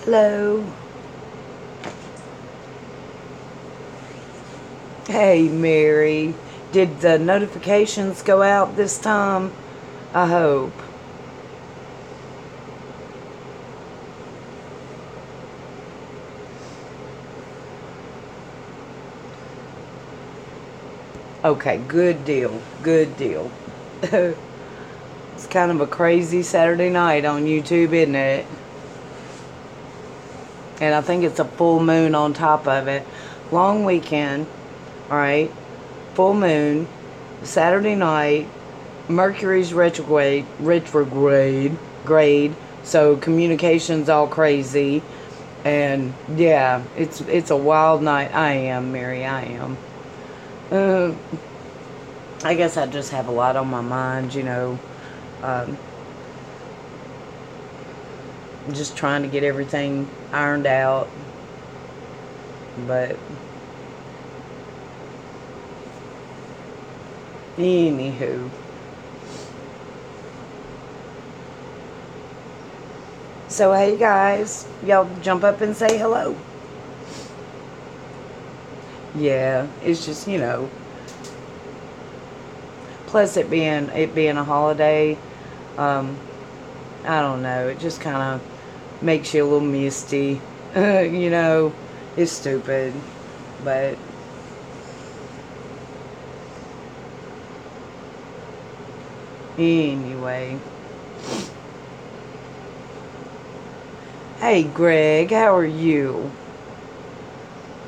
Hello. Hey, Mary. Did the notifications go out this time? I hope. Okay, good deal. Good deal. It's kind of a crazy Saturday night on YouTube, isn't it? And I think it's a full moon on top of it. Long weekend, alright? Full moon, Saturday night, Mercury's grade, so communication's all crazy. And yeah, it's a wild night. I am, Mary, I am. Uh, I guess I just have a lot on my mind. Um, just trying to get everything ironed out. But anywho. So hey guys, y'all jump up and say hello. Yeah, it's just. Plus it being a holiday, um, I don't know. It just kind of makes you a little misty. It's stupid, but anyway. Hey Greg, how are you?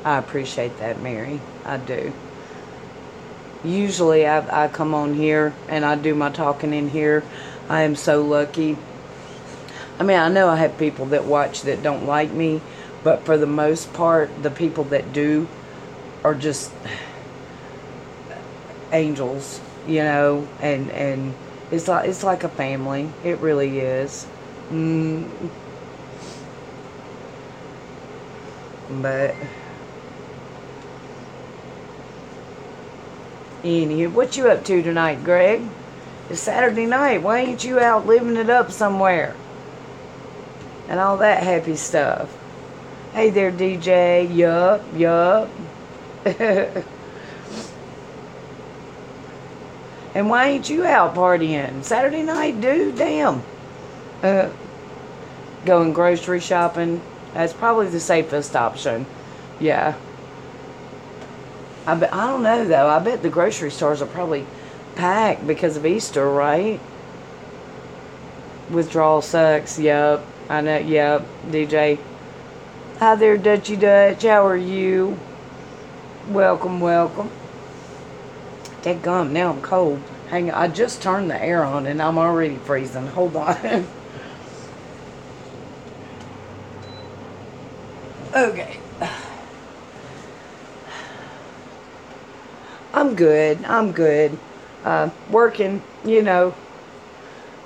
I appreciate that, Mary. I do. Usually I come on here and I do my talking in here. I am so lucky. I mean, I know I have people that watch that don't like me, but for the most part, the people that do are just angels, and it's like a family. It really is. Mm, but anywho, what you up to tonight, Greg? It's Saturday night. Why ain't you out living it up somewhere? And all that happy stuff. Hey there, DJ. Yup, yup. And why ain't you out partying? Saturday night, dude? Damn. Uh, Going grocery shopping. That's probably the safest option. Yeah. I don't know, though. I bet the grocery stores are probably packed because of Easter, right? Withdrawal sucks. Yep. I know. Yep. DJ. Hi there, Dutchy Dutch. How are you? Welcome, welcome. Dadgum, now I'm cold. Hang on. I just turned the air on and I'm already freezing. Hold on. Okay. I'm good. I'm good. Working. Hanging up.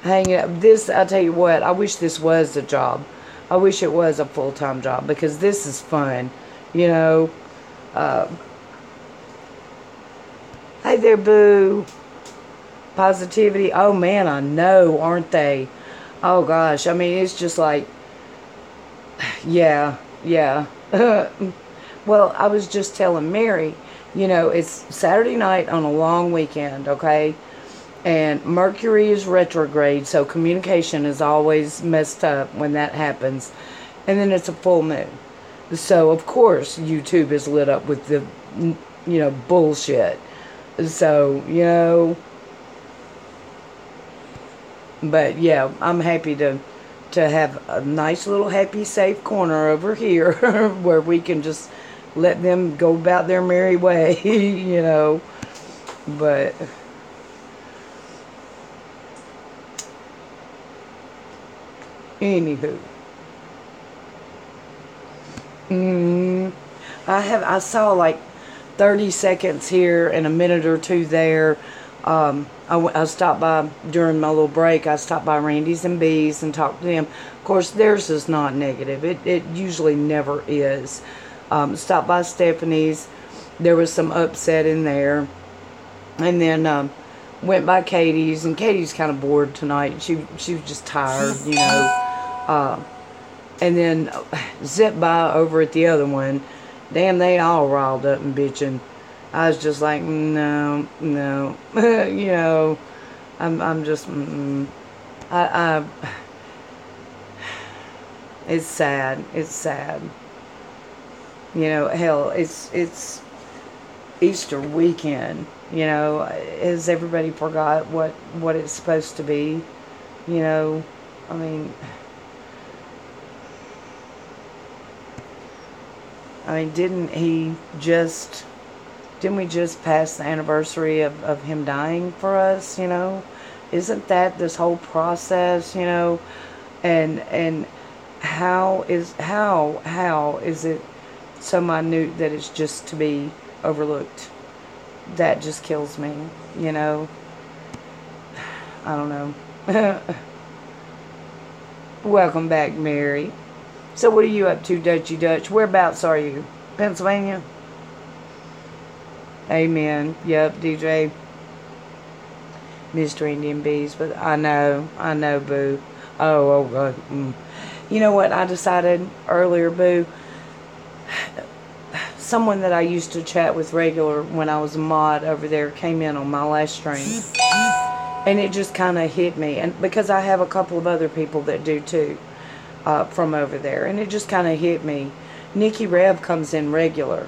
I'll tell you what, I wish this was a job. I wish it was a full-time job because this is fun. You know. Uh, hey there, boo. Positivity. Oh, man, I know, aren't they? Oh, gosh. I mean, it's just like, yeah, yeah. Well, I was just telling Mary, it's Saturday night on a long weekend, okay? And Mercury is retrograde, so communication is always messed up when that happens. And then it's a full moon. So, of course, YouTube is lit up with the bullshit. So. But yeah, I'm happy to have a nice little happy safe corner over here where we can just let them go about their merry way. But anywho, mm, I saw like 30 seconds here and a minute or two there. I stopped by during my little break. I stopped by Randy's and Bees and talked to them. Of course, theirs is not negative. It usually never is. Stopped by Stephanie's. There was some upset in there. And then went by Katie's. And Katie's kind of bored tonight. She was just tired. Uh, And then zip by over at the other one. Damn, they all riled up and bitching. I was just like, no, no. You know, I'm just, I, it's sad. It's sad. You know, hell, it's Easter weekend. You know, has everybody forgot what it's supposed to be? You know, I mean, didn't we just pass the anniversary of him dying for us, you know? Isn't that this whole process, you know? And how is it so minute that it's just to be overlooked? That just kills me, you know? I don't know. Welcome back, Mary. So what are you up to, Dutchy Dutch? Whereabouts are you? Pennsylvania? Amen. Yep, DJ. Mr. Indian Bees. But I know, boo. Oh, God. You know what I decided earlier, boo? Someone that I used to chat with regular when I was a mod over there came in on my last stream. And it just kind of hit me. And because I have a couple of other people that do too. From over there, and it just kind of hit me. Nikki Rev comes in regular.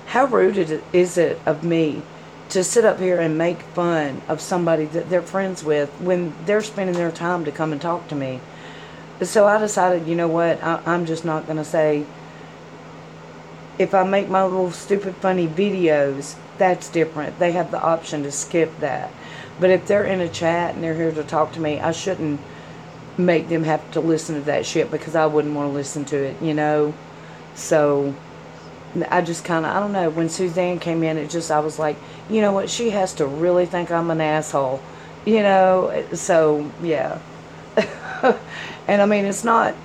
How rude is it of me to sit up here and make fun of somebody that they're friends with when they're spending their time to come and talk to me? So I decided, you know what, I'm just not going to say, if I make my little stupid funny videos, that's different. They have the option to skip that. But if they're in a chat and they're here to talk to me, I shouldn't make them have to listen to that shit, because I wouldn't want to listen to it, you know? So I just kind of, I don't know, when Suzanne came in, I was like, you know what, she has to really think I'm an asshole, you know? So yeah. And I mean, it's not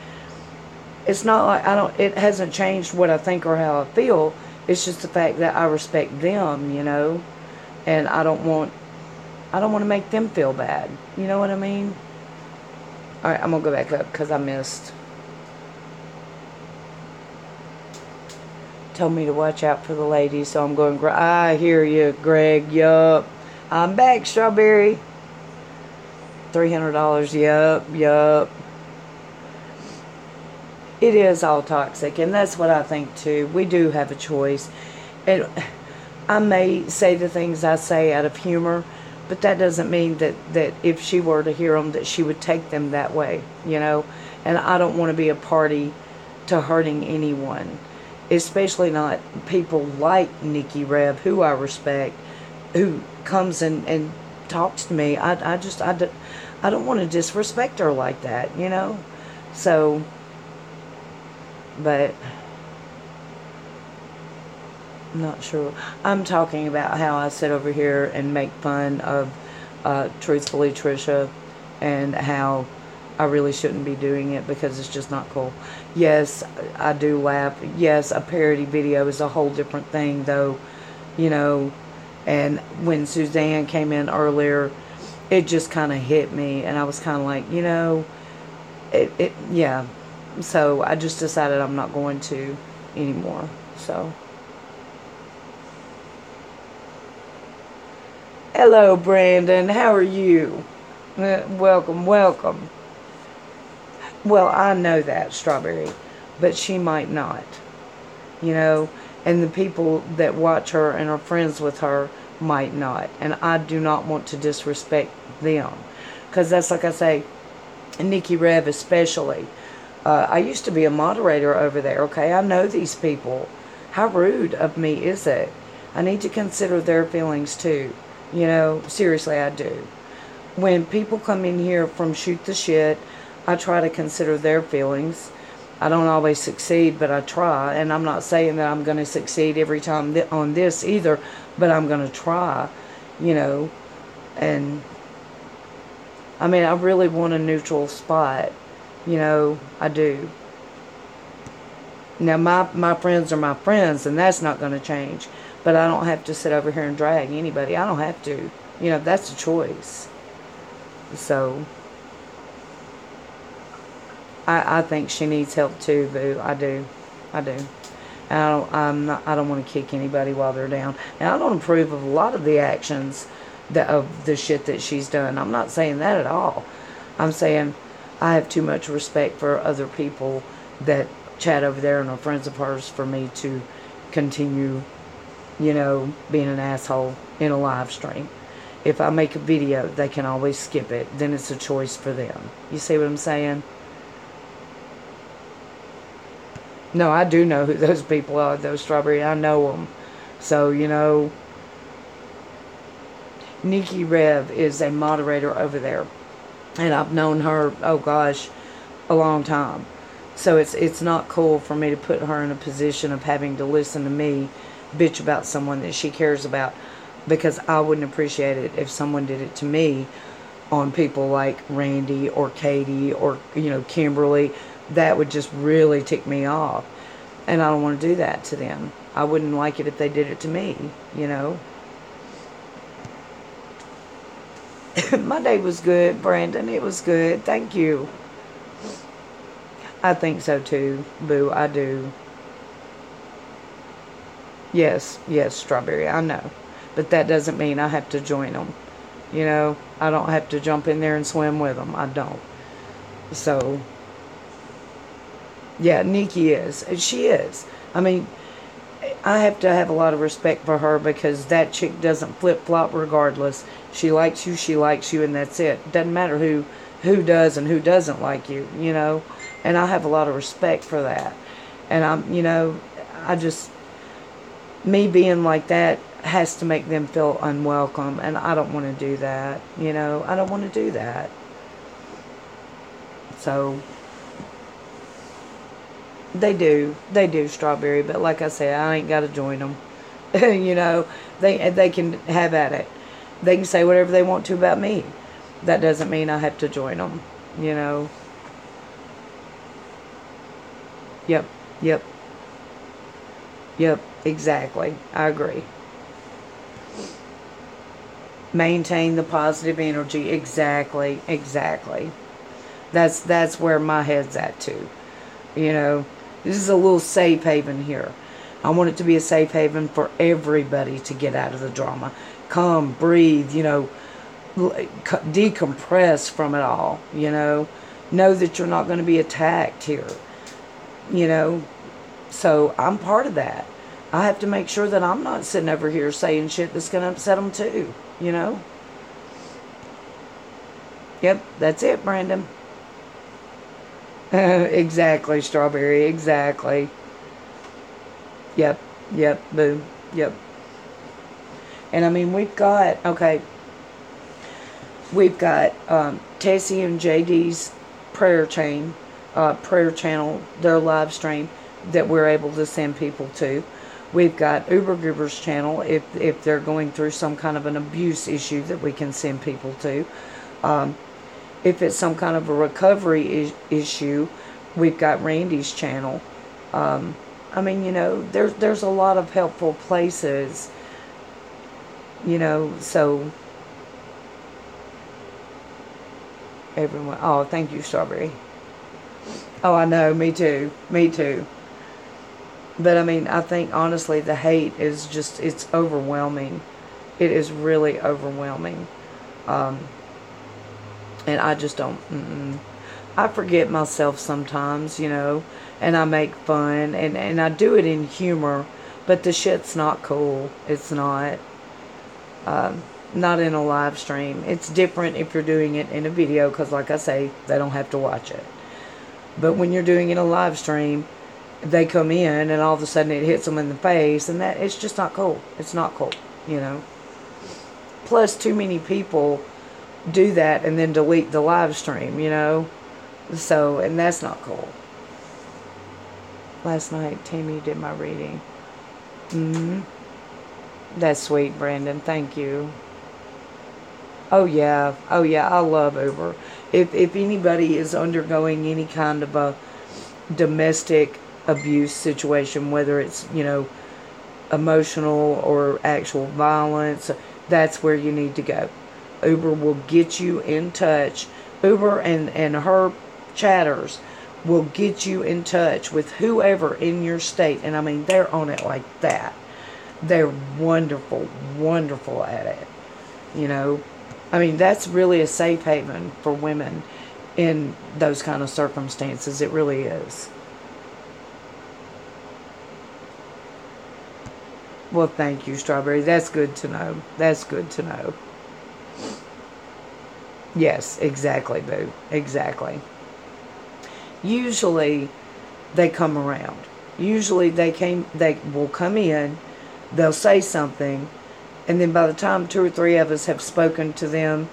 like it hasn't changed what I think or how I feel. It's just the fact that I respect them, you know? And I don't want to make them feel bad, you know what I mean? Alright, I'm going to go back up because I missed. Told me to watch out for the ladies, so I'm going, I hear you, Greg, yup. I'm back, Strawberry. $300, yup. It is all toxic, and that's what I think too. We do have a choice. And I may say the things I say out of humor, but that doesn't mean that if she were to hear them, that she would take them that way, you know? And I don't want to be a party to hurting anyone, especially not people like Nikki Rev, who I respect, who comes and talks to me. I don't want to disrespect her like that, you know? So, but I'm not sure. I'm talking about how I sit over here and make fun of Truthfully Trisha, and how I really shouldn't be doing it because it's just not cool. Yes, I do laugh. Yes, a parody video is a whole different thing though, you know. And when Suzanne came in earlier, it just kind of hit me, and I was kind of like, you know, yeah. So I just decided I'm not going to anymore. So. Hello, Brandon. How are you? Welcome. Well, I know that, Strawberry, but she might not, you know, and the people that watch her and are friends with her might not, and I do not want to disrespect them, because that's like I say, Nikki Rev especially. I used to be a moderator over there, okay? I know these people. How rude of me is it? I need to consider their feelings too. You know, seriously, I do. When people come in here from Shoot the Shit, I try to consider their feelings. I don't always succeed, but I try. And I'm not saying that I'm going to succeed every time on this either, but I'm going to try, you know. And, I mean, I really want a neutral spot. You know, I do. Now, my friends are my friends, and that's not going to change. But I don't have to sit over here and drag anybody. I don't have to. You know, that's a choice. So, I think she needs help too, boo. I do. I do. And I don't want to kick anybody while they're down. And I don't approve of a lot of the actions of the shit that she's done. I'm not saying that at all. I'm saying I have too much respect for other people that chat over there and are friends of hers for me to continue, being an asshole in a live stream. If I make a video, they can always skip it. Then it's a choice for them. You see what I'm saying? No, I do know who those people are, those Strawberry. I know them. So, Nikki Rev is a moderator over there. And I've known her, oh gosh, a long time. So it's not cool for me to put her in a position of having to listen to me bitch about someone that she cares about, because I wouldn't appreciate it if someone did it to me on people like Randy or Katie or, Kimberly. That would just really tick me off. And I don't want to do that to them. I wouldn't like it if they did it to me, My day was good, Brandon. It was good. Thank you. I think so too, boo. I do. Yes, Strawberry. I know. But that doesn't mean I have to join them. I don't have to jump in there and swim with them. I don't. So, yeah, Nikki is. She is. I mean, I have to have a lot of respect for her, because that chick doesn't flip-flop regardless. She likes you, and that's it. Doesn't matter who does and who doesn't like you, And I have a lot of respect for that. And I just, me being like that has to make them feel unwelcome, and I don't want to do that, I don't want to do that. So, they do, Strawberry, but like I said, I ain't got to join them. They can have at it. They can say whatever they want to about me. That doesn't mean I have to join them, Yep, exactly. I agree. Maintain the positive energy. Exactly. That's where my head's at too. This is a little safe haven here. I want it to be a safe haven for everybody to get out of the drama. Come, breathe, decompress from it all, Know that you're not going to be attacked here, So I'm part of that. I have to make sure that I'm not sitting over here saying shit that's going to upset them too, Yep, that's it, Brandon. Exactly, Strawberry, exactly. Yep, boo, yep. And I mean, we've got Tessie and JD's prayer channel, their live stream that we're able to send people to. We've got Uber Goober's channel if they're going through some kind of an abuse issue that we can send people to. If it's some kind of a recovery issue, we've got Randy's channel. I mean, there's a lot of helpful places, so everyone. Oh, thank you, Strawberry. Oh, I know, me too. But I mean, I think honestly the hate is just, it's overwhelming. It is really overwhelming. And I just don't, I forget myself sometimes, and I make fun, and I do it in humor, but the shit's not cool. It's not. Not in a live stream. It's different if you're doing it in a video, because like I say, they don't have to watch it. But when you're doing it in a live stream, they come in and all of a sudden it hits them in the face, and that, it's just not cool. It's not cool, Plus, too many people do that and then delete the live stream, So, and that's not cool. Last night, Tammy did my reading. That's sweet, Brandon. Thank you. Oh yeah, I love Uber. If anybody is undergoing any kind of a domestic abuse situation, whether it's, emotional or actual violence, that's where you need to go. Uber will get you in touch. Uber and her chatters will get you in touch with whoever in your state. And I mean, they're on it like that. They're wonderful, wonderful at it. You know, I mean, that's really a safe haven for women in those kind of circumstances. It really is. Well, thank you, Strawberry. That's good to know. That's good to know. Yes, exactly, boo. Exactly. Usually, they come around. Usually, they will come in, they'll say something, and then by the time two or three of us have spoken to them,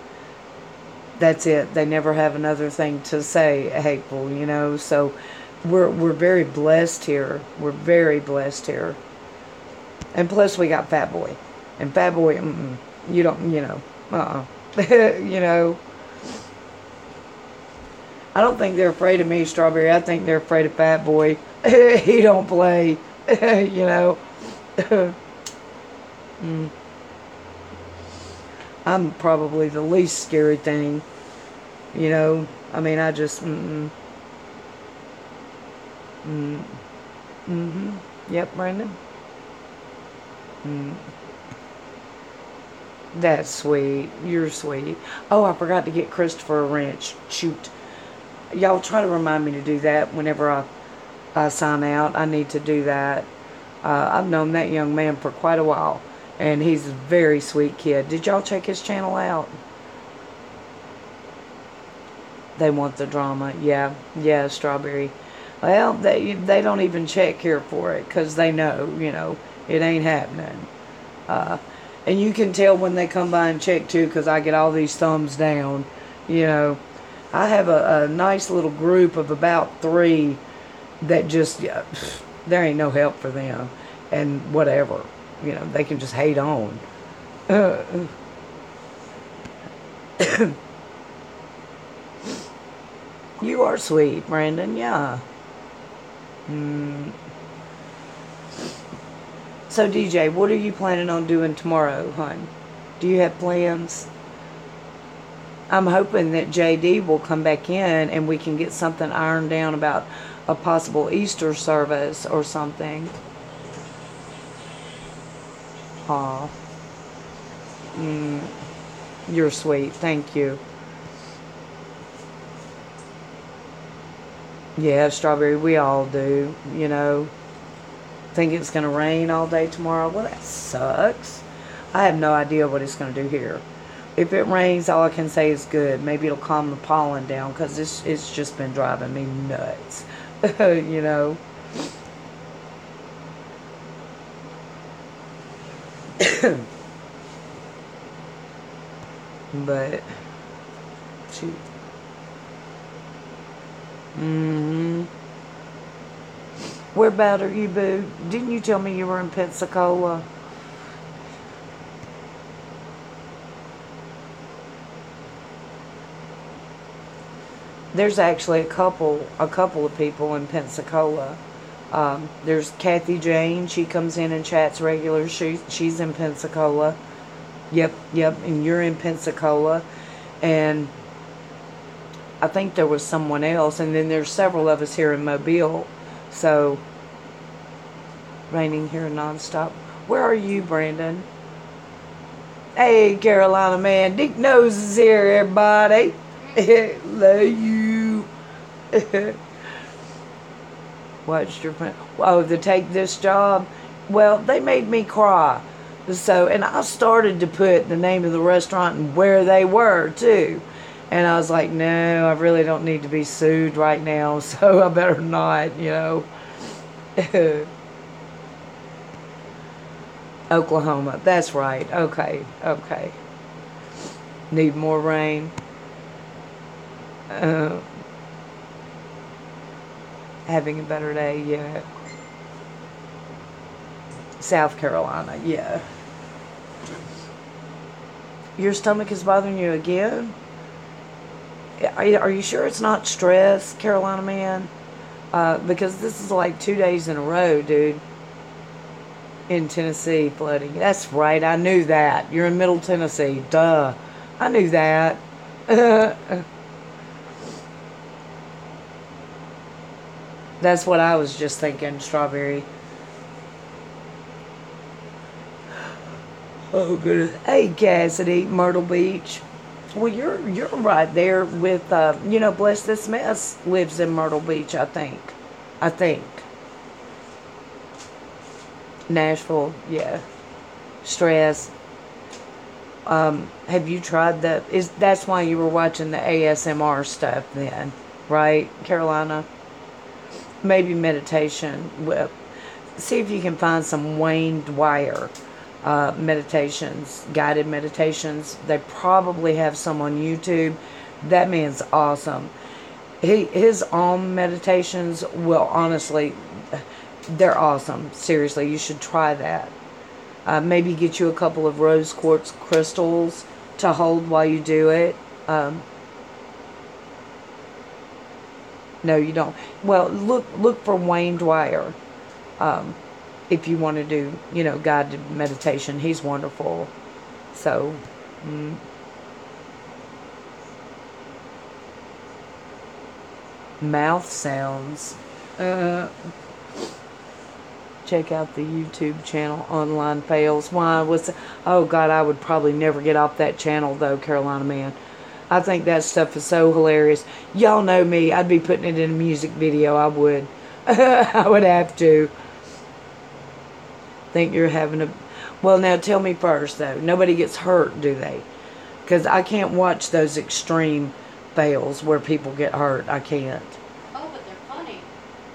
that's it. They never have another thing to say hateful, you know. So we're very blessed here. We're very blessed here. And plus we got Fat Boy. And Fat Boy, you don't, you know, you know. I don't think they're afraid of me, Strawberry. I think they're afraid of Fat Boy. He don't play, you know. I'm probably the least scary thing, you know. I mean, I just, Yep, Brandon. That's sweet. You're sweet. Oh, I forgot to get Christopher a wrench. Shoot. Y'all try to remind me to do that whenever I sign out. I need to do that. I've known that young man for quite a while, and he's a very sweet kid. Did y'all check his channel out? They want the drama. Yeah, yeah, Strawberry. Well, they don't even check here for it because they know, you know, it ain't happening. And you can tell when they come by and check too, because I get all these thumbs down. You know, I have a nice little group of about 3 that just, yeah, there ain't no help for them. And whatever, you know, they can just hate on. You are sweet, Brandon, yeah. So, DJ, what are you planning on doing tomorrow, hon? Do you have plans? I'm hoping that JD will come back in and we can get something ironed down about a possible Easter service or something. Aw. You're sweet. Thank you. Yeah, Strawberry, we all do, you know. Think it's going to rain all day tomorrow? Well, that sucks. I have no idea what it's going to do here. If it rains, all I can say is good. Maybe it'll calm the pollen down because it's just been driving me nuts. You know. But, shoot. Where about are you, boo? Didn't you tell me you were in Pensacola? There's actually a couple of people in Pensacola. There's Kathy Jane. She comes in and chats regular. She's in Pensacola. Yep. And you're in Pensacola. And I think there was someone else. And then there's several of us here in Mobile. So, raining here nonstop. Where are you, Brandon? Hey, Carolina man. Dick Nose is here, everybody. Love you. Watched your friend. Oh, to take this job? Well, they made me cry. So, and I started to put the name of the restaurant and where they were, too. And I was like, no, I really don't need to be sued right now, so I better not, you know. Oklahoma, that's right. Okay. Need more rain. Having a better day, yeah. South Carolina, yeah. Your stomach is bothering you again? Are you sure it's not stress, Carolina man? Because this is like 2 days in a row, dude. In Tennessee, flooding. That's right, I knew that. You're in Middle Tennessee. Duh. I knew that. That's what I was just thinking, Strawberry. Oh goodness. Hey Cassidy, Myrtle Beach. Well, you're right there with Bless This Mess lives in Myrtle Beach, I think. I think. Nashville, yeah. Stress. Have you tried that's why you were watching the ASMR stuff then, right, Carolina? Maybe meditation. Well, see if you can find some Wayne Dwyer meditations, guided meditations. They probably have some on YouTube. That man's awesome. His own meditations will honestly, they're awesome. Seriously, you should try that. Maybe get you a couple of rose quartz crystals to hold while you do it. No, you don't. Well, look for Wayne Dwyer. If you want to do, guided meditation, he's wonderful. So, mouth sounds. Check out the YouTube channel, Online Fails. Oh God, I would probably never get off that channel though, Carolina Man. I think that stuff is so hilarious. Y'all know me, I'd be putting it in a music video, I would. I would have to. Think you're having a... Well, now tell me first though, nobody gets hurt, do they? Because I can't watch those extreme fails where people get hurt. I can't.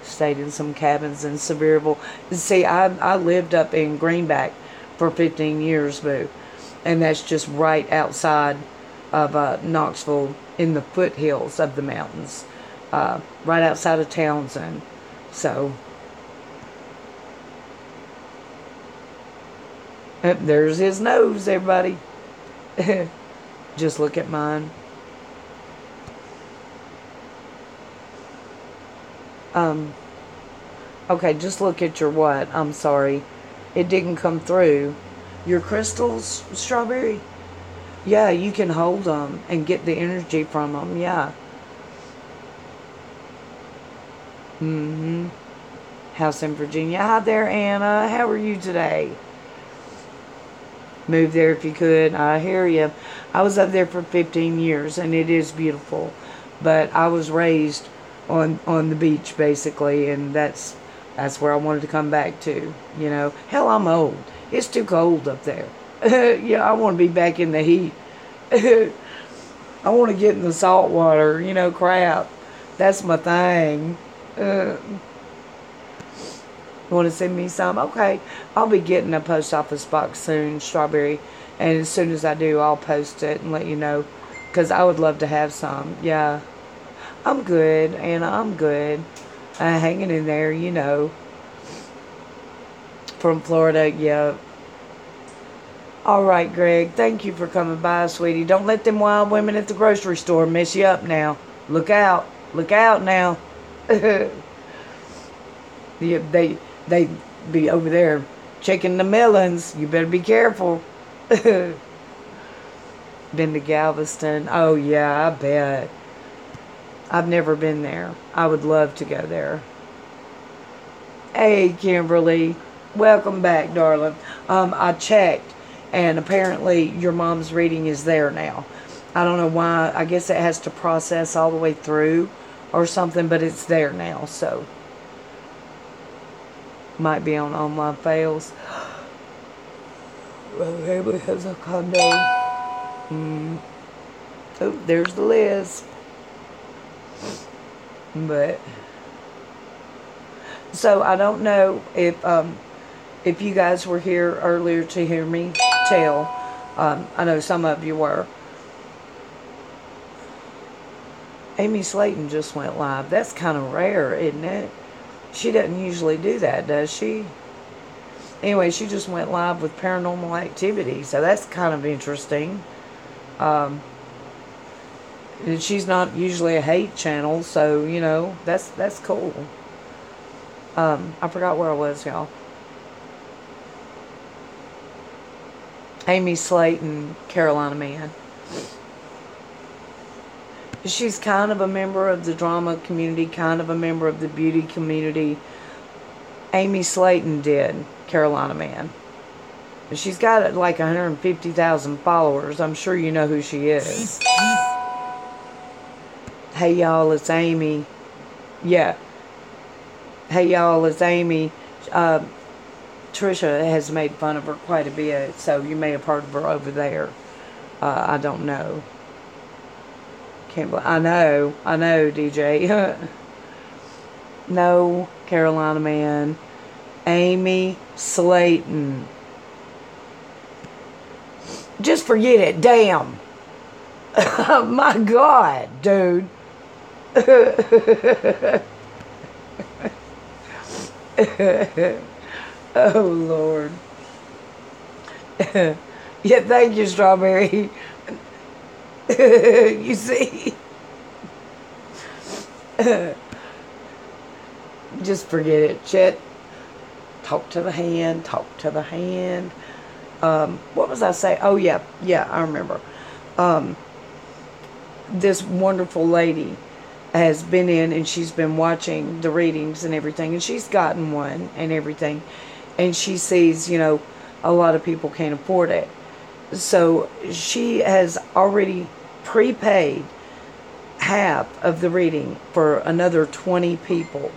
Stayed in some cabins in Sevierville. See, I lived up in Greenback for 15 years, boo. And that's just right outside of Knoxville in the foothills of the mountains. Right outside of Townsend. So, there's his nose, everybody. Just look at mine. Okay, just look at your what? I'm sorry. It didn't come through. Your crystals, Strawberry? Yeah, you can hold them and get the energy from them, yeah. House in Virginia. Hi there, Anna. How are you today? Move there if you could. I hear you. I was up there for 15 years, and it is beautiful. But I was raised on the beach, basically, and that's where I wanted to come back to, Hell, I'm old. It's too cold up there. Yeah, I want to be back in the heat. I want to get in the salt water, crap. That's my thing. You want to send me some? Okay. I'll be getting a post office box soon, Strawberry. And as soon as I do, I'll post it and let you know. Because I would love to have some. Yeah. I'm good, Anna. I'm good. Hanging in there, From Florida, yeah. All right, Greg. Thank you for coming by, sweetie. Don't let them wild women at the grocery store mess you up now. Look out. Look out now. Yeah, they be over there checking the melons. You better be careful. Been to Galveston. Oh, yeah, I bet. I've never been there. I would love to go there. Hey, Kimberly. Welcome back, darling. I checked, and apparently your mom's reading is there now. I don't know why. I guess it has to process all the way through or something, but it's there now, so. Might be on Online Fails. Well, everybody has a condo. Oh, there's the Liz. But so I don't know if you guys were here earlier to hear me tell. I know some of you were. Amy Slayton just went live. That's kind of rare, isn't it? She doesn't usually do that, does she? Anyway, she just went live with Paranormal Activity, so that's kind of interesting. And she's not usually a hate channel, so, that's cool. I forgot where I was, y'all. Amy Slayton, Carolina Man. She's kind of a member of the drama community, kind of a member of the beauty community. Amy Slayton did Carolina Man. She's got like 150,000 followers. I'm sure you know who she is. Hey y'all, it's Amy. Yeah. Hey y'all, it's Amy. Trisha has made fun of her quite a bit, so you may have heard of her over there. I don't know. Can't believe, I know, DJ. No, Carolina Man. Amy Slayton. Just forget it, damn. My God, dude. Oh, Lord. Yeah, thank you, Strawberry. You see? Just forget it, Chet. Talk to the hand, talk to the hand. What was I saying? Oh, yeah, I remember. This wonderful lady has been in and she's been watching the readings and everything, and she's gotten one and everything, and she sees, you know, a lot of people can't afford it. So she has already prepaid half of the reading for another 20 people.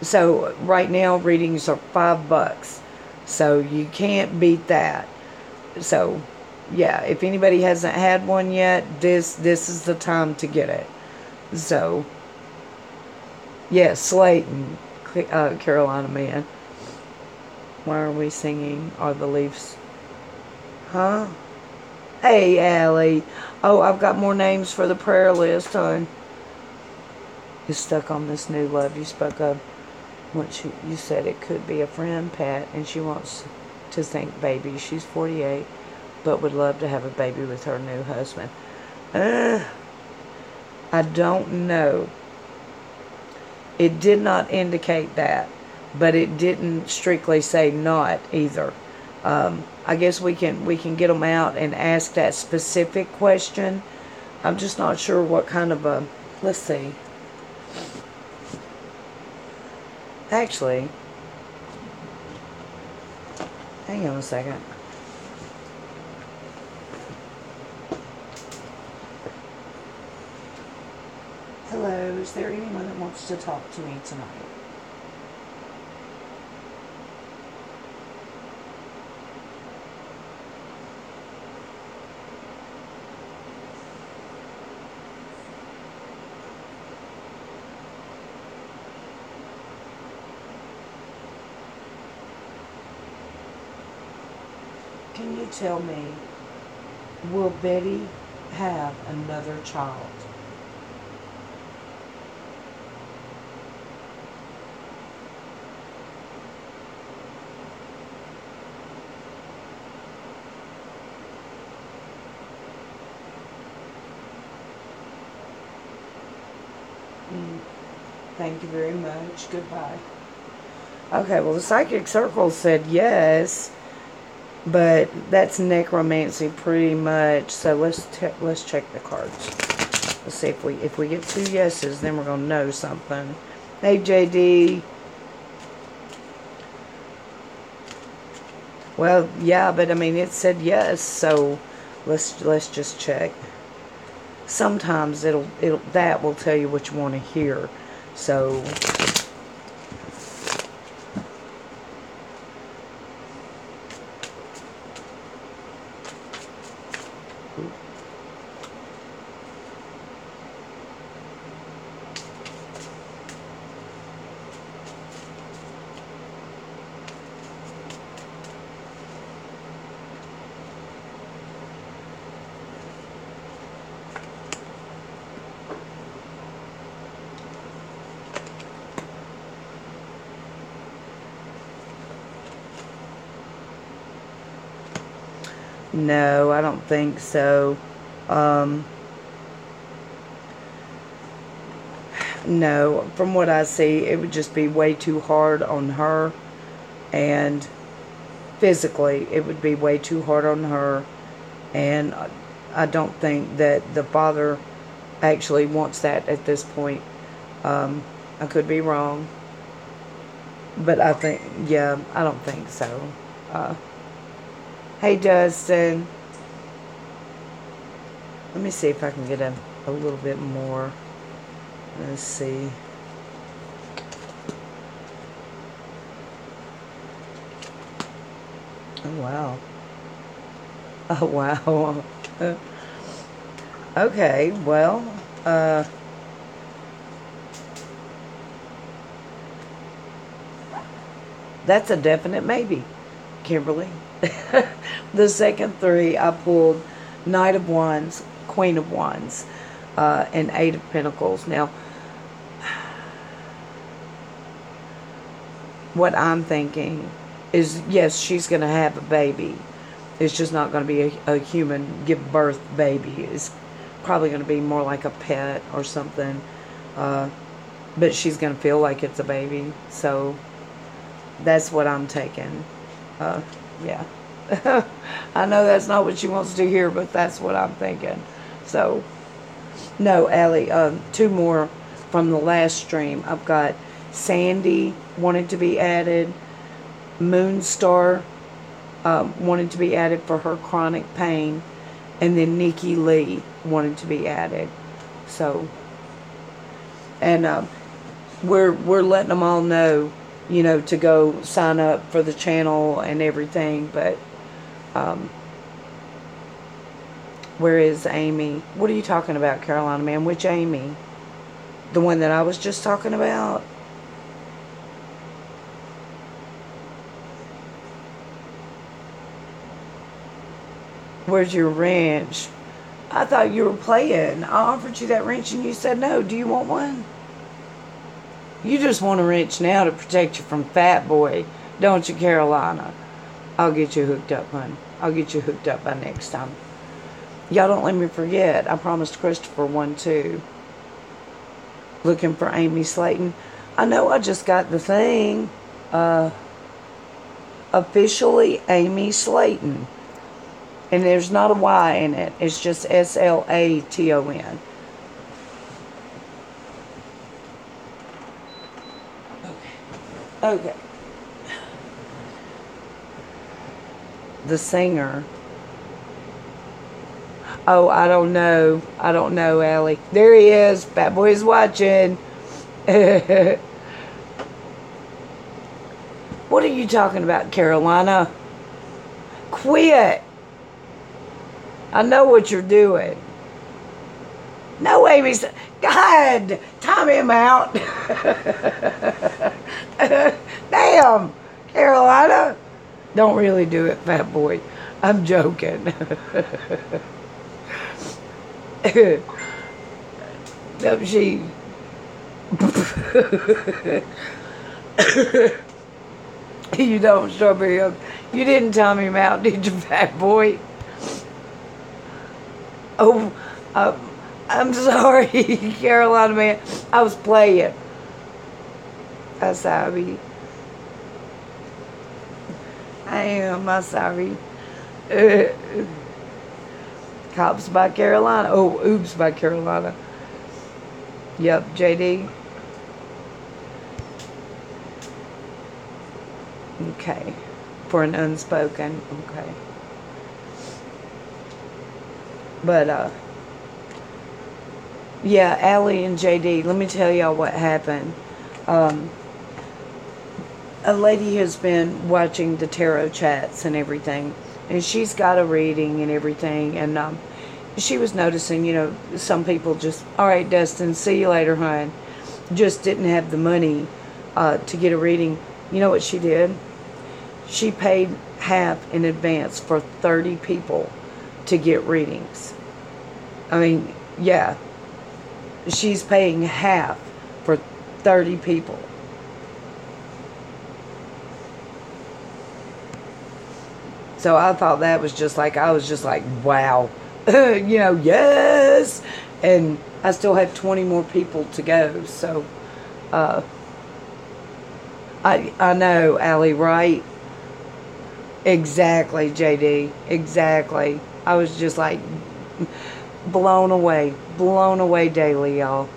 So right now readings are $5. So you can't beat that. So yeah, if anybody hasn't had one yet, this is the time to get it. So yeah, Slayton, Carolina Man. Why are we singing Are the Leaves? Huh? Hey, Allie. Oh, I've got more names for the prayer list, hon. Is stuck on this new love you spoke of. Once you said it could be a friend, Pat, and she wants to think baby. She's 48, but would love to have a baby with her new husband. I don't know. It did not indicate that, but it didn't strictly say not either. I guess we can get them out and ask that specific question. I'm just not sure what kind of a, let's see. Actually, hang on a second. Hello, is there anyone that wants to talk to me tonight? Can you tell me, will Betty have another child? Thank you very much. Goodbye. Okay, well, the Psychic Circle said yes, but that's necromancy pretty much. So let's check the cards. Let's see if we get 2 yeses, then we're gonna know something. Hey, JD. Well, yeah, but I mean it said yes, so let's just check. Sometimes that will tell you what you want to hear. So no, I don't think so. No, from what I see, it would just be way too hard on her, and physically, it would be way too hard on her, and I don't think that the father actually wants that at this point. I could be wrong. But I think, yeah, I don't think so. Uh, hey, Dustin. Let me see if I can get a little bit more. Let's see. Oh, wow. Oh, wow. Okay, well, that's a definite maybe, Kimberly. The second three, I pulled Knight of Wands, Queen of Wands, and Eight of Pentacles. Now, what I'm thinking is, yes, she's going to have a baby. It's just not going to be a human give birth baby. It's probably going to be more like a pet or something. But she's going to feel like it's a baby. So that's what I'm taking. Yeah. I know that's not what she wants to hear, but that's what I'm thinking. So, no, Allie, two more from the last stream. I've got Sandy wanted to be added. Moonstar wanted to be added for her chronic pain. And then Nikki Lee wanted to be added. So, and we're letting them all know, you know, to go sign up for the channel and everything. But where is Amy? What are you talking about, Carolina Man? Which Amy? The one that I was just talking about? Where's your wrench? I thought you were playing. I offered you that wrench and you said no. Do you want one? You just want a wrench now to protect you from Fat Boy, don't you, Carolina? I'll get you hooked up, hon. I'll get you hooked up by next time. Y'all don't let me forget. I promised Christopher one too. Looking for Amy Slayton. I know I just got the thing. Officially Amy Slayton. And there's not a Y in it. It's just Slaton. Okay. The singer. Oh, I don't know. I don't know, Allie. There he is. Fat Boy's watching. What are you talking about, Carolina? Quit. I know what you're doing. No, Amy. God, time him out. Damn, Carolina. Don't really do it, Fat Boy. I'm joking. She. You don't, Strawberry. You didn't time him out, did you, Fat Boy? Oh, I'm sorry, Carolina Man. I was playing. I'm sorry. I am. I'm sorry. Cops by Carolina. Oh, oops by Carolina. Yep, JD. Okay. For an unspoken. Okay. But, yeah, Allie and JD, let me tell y'all what happened. A lady has been watching the tarot chats and everything, and she's got a reading and everything, and she was noticing, you know, some people just, all right, Dustin, see you later, hon, just didn't have the money to get a reading. You know what she did? She paid half in advance for 30 people to get readings. I mean, yeah, she's paying half for 30 people. So I thought that was just like, I was just like, wow, you know, yes. And I still have 20 more people to go. So, I know, Allie, right? Exactly, JD. Exactly. I was just like, blown away daily, y'all.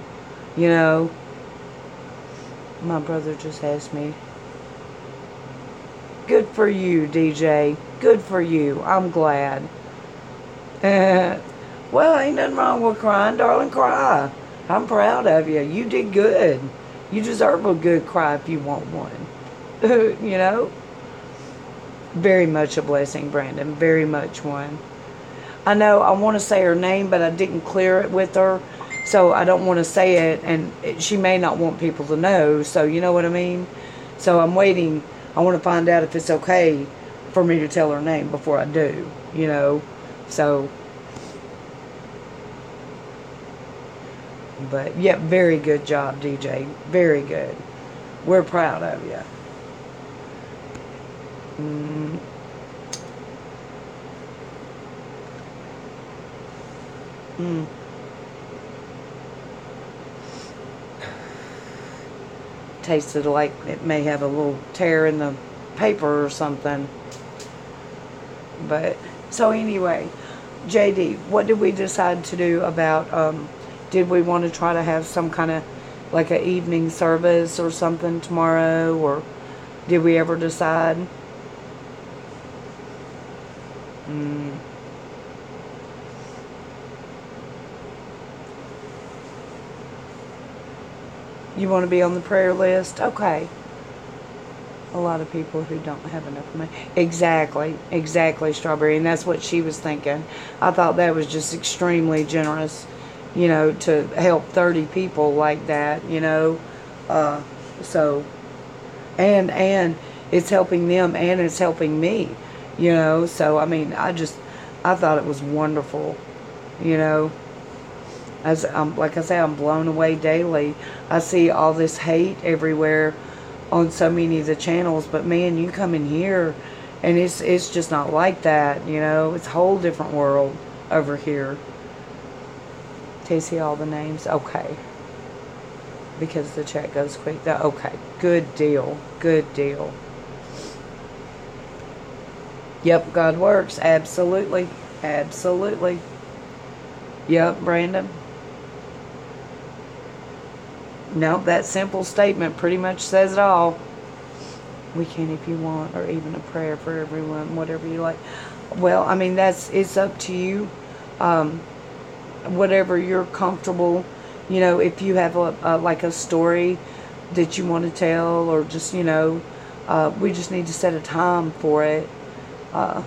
You know, my brother just asked me, good for you, DJ. Good for you. I'm glad. Well, ain't nothing wrong with crying, darling. Cry. I'm proud of you. You did good. You deserve a good cry if you want one. You know? Very much a blessing, Brandon. Very much one. I know I want to say her name, but I didn't clear it with her. So I don't want to say it, and she may not want people to know. So you know what I mean? So I'm waiting. I want to find out if it's okay for me to tell her name before I do. You know? So... But, yeah, very good job, DJ. Very good. We're proud of you. Tasted like it may have a little tear in the paper or something. But, so anyway, JD, what did we decide to do about, did we want to try to have some kind of, like an evening service or something tomorrow, or did we ever decide? You want to be on the prayer list? Okay. A lot of people who don't have enough money. Exactly, Strawberry. And that's what she was thinking. I thought that was just extremely generous, you know, to help 30 people like that, you know. So, and it's helping them and it's helping me, you know. So, I mean, I thought it was wonderful, you know. As like I say, I'm blown away daily. I see all this hate everywhere on so many of the channels, but man, you come in here and it's just not like that, you know. It's a whole different world over here. Do you see all the names? Okay. Because the chat goes quick. Okay. Good deal. Good deal. Yep, God works. Absolutely. Absolutely. Yep, Brandon. No, that simple statement pretty much says it all. We can if you want, or even a prayer for everyone, whatever you like. Well, I mean, it's up to you. Whatever you're comfortable, you know, if you have like a story that you want to tell, or just, you know, we just need to set a time for it. And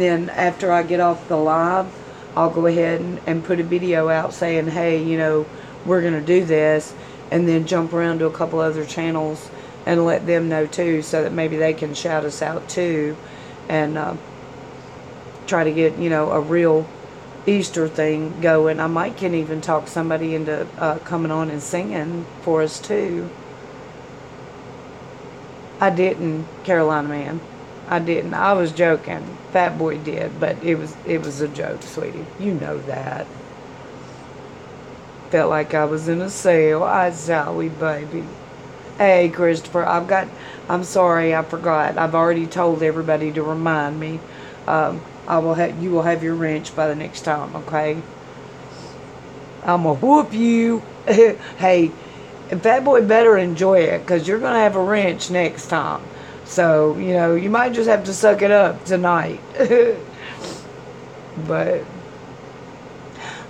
then after I get off the live, I'll go ahead and put a video out saying, hey, you know, we're going to do this, and then jump around to a couple other channels and let them know too, so that maybe they can shout us out too, and try to get, you know, a real Easter thing going. I might can even talk somebody into coming on and singing for us too. I didn't, Carolina Man. I didn't. I was joking. Fat Boy did, but it was a joke, sweetie. You know that. Felt like I was in a sale. I Zowie, baby. Hey, Christopher, I'm sorry, I forgot. I've already told everybody to remind me. You will have your wrench by the next time, okay? I'm gonna whoop you. Hey, Fat Boy better enjoy it, because you're gonna have a wrench next time. So, you know, you might just have to suck it up tonight. But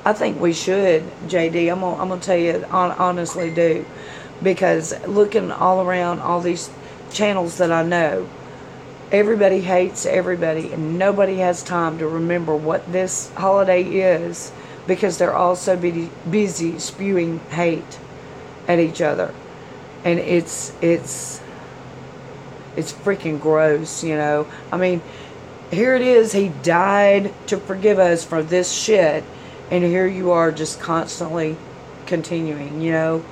I think we should, JD. I'm gonna tell you, honestly do, because looking all around all these channels that I know, everybody hates everybody, and nobody has time to remember what this holiday is, because they're all so busy spewing hate at each other, and it's freaking gross, you know. I mean, here it is. He died to forgive us for this shit. And here you are just constantly continuing, you know.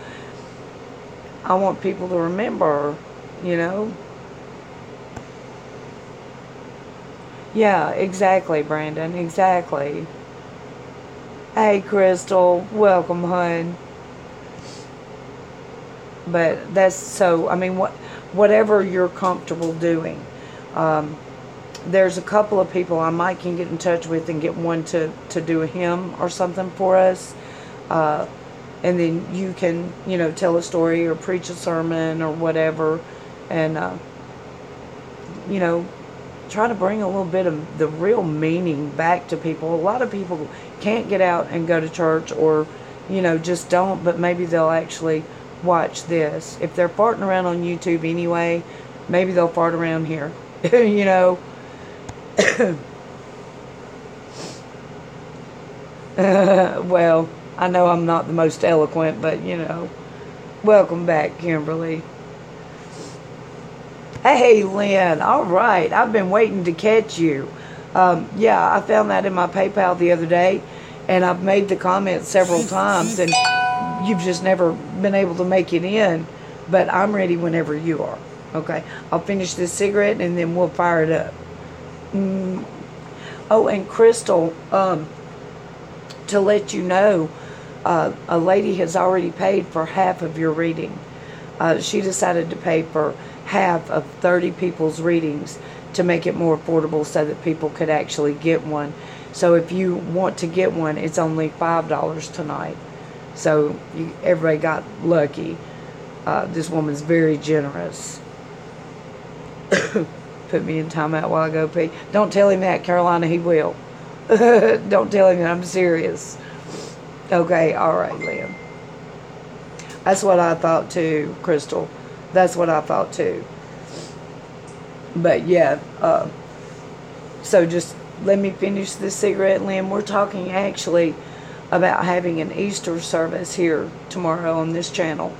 I want people to remember, you know. Yeah, exactly, Brandon. Exactly. Hey, Crystal. Welcome, hun. But that's so, I mean, whatever you're comfortable doing. there's a couple of people I might can get in touch with and get one to do a hymn or something for us. And then you can, tell a story or preach a sermon or whatever. And, try to bring a little bit of the real meaning back to people. A lot of people can't get out and go to church or, just don't, but maybe they'll actually watch this. If they're farting around on YouTube anyway, maybe they'll fart around here, Well, I know I'm not the most eloquent, but, welcome back, Kimberly. Hey, Lynn. All right. I've been waiting to catch you. Yeah, I found that in my PayPal the other day, and I've made the comment several times, and you've just never been able to make it in, but I'm ready whenever you are. Okay? I'll finish this cigarette, and then we'll fire it up. Oh, and Crystal, to let you know, a lady has already paid for half of your reading. She decided to pay for half of 30 people's readings to make it more affordable so that people could actually get one. So if you want to get one, it's only $5 tonight. So everybody got lucky. This woman's very generous. Put me in timeout while I go pee. Don't tell him that, Carolina, he will. Don't tell him that, I'm serious. Okay, alright, Liam. That's what I thought too, Crystal. That's what I thought too. But yeah, so just let me finish this cigarette, Lynn. We're talking actually about having an Easter service here tomorrow on this channel.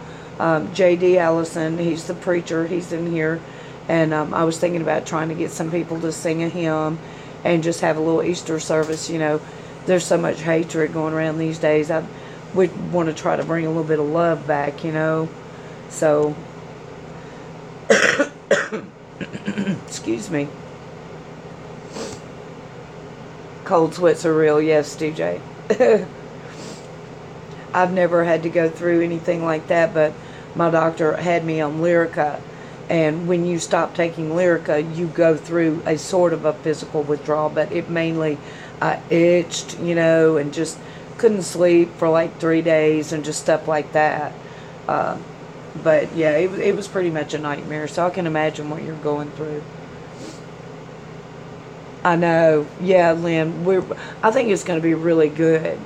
J.D. Allison, he's the preacher, he's in here. And I was thinking about trying to get some people to sing a hymn and just have a little Easter service. There's so much hatred going around these days. We want to try to bring a little bit of love back, So, excuse me. Cold sweats are real, yes, DJ. I've never had to go through anything like that, but my doctor had me on Lyrica. And when you stop taking Lyrica, you go through a sort of a physical withdrawal, but it mainly itched, and just couldn't sleep for like 3 days and just stuff like that. But yeah, it was pretty much a nightmare, so I can imagine what you're going through. I know. Yeah, Lynn, I think it's going to be really good.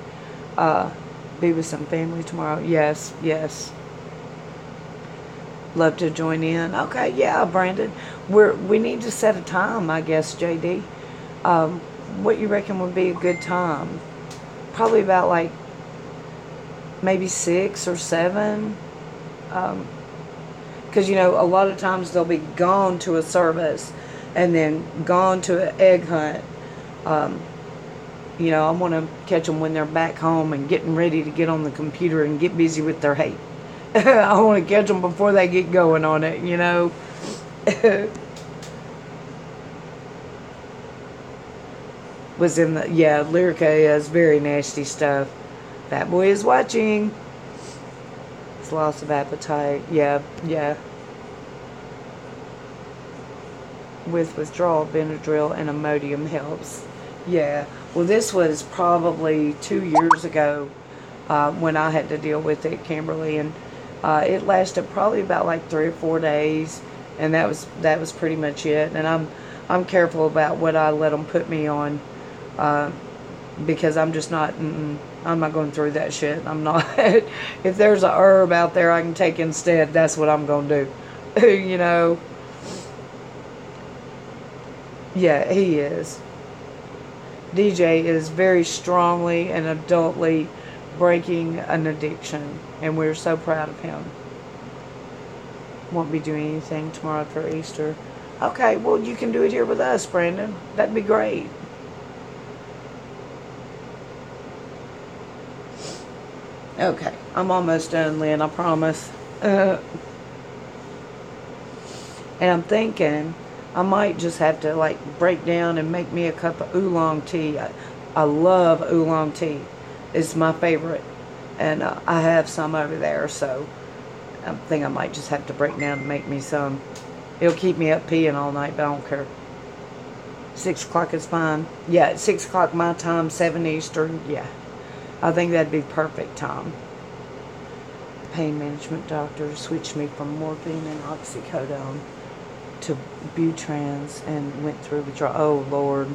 Be with some family tomorrow. Yes, yes. Love to join in. Okay, yeah, Brandon. We need to set a time, I guess, JD. What you reckon would be a good time? Probably about like maybe 6 or 7. Because, a lot of times they'll be gone to a service and then gone to an egg hunt. I want to catch them when they're back home and getting ready to get on the computer and get busy with their hate. I want to catch them before they get going on it, Was in Lyrica is very nasty stuff. Fat boy is watching. It's loss of appetite. Yeah. With withdrawal, Benadryl and Imodium helps. Yeah. Well, this was probably 2 years ago when I had to deal with it, Kimberly, and it lasted probably about like 3 or 4 days, and that was pretty much it. And I'm careful about what I let them put me on, because I'm just not. I'm not going through that shit. I'm not. If there's a herb out there I can take instead, that's what I'm gonna do. Yeah, he is. DJ is very strongly and adultly breaking an addiction, and we're so proud of him. Won't be doing anything tomorrow for Easter. Okay, well, you can do it here with us, Brandon. That'd be great. Okay, I'm almost done, Lynn, I promise. And I'm thinking I might just have to like break down and make me a cup of oolong tea. I love oolong tea. It's my favorite. And I have some over there, so I think I might just have to break down and make me some. It'll keep me up peeing all night, but I don't care. 6 o'clock is fine. Yeah, at 6 o'clock my time, 7 Eastern. Yeah, I think that'd be perfect time. Pain management doctor switched me from morphine and oxycodone to Butrans and went through withdrawal. Oh, Lord.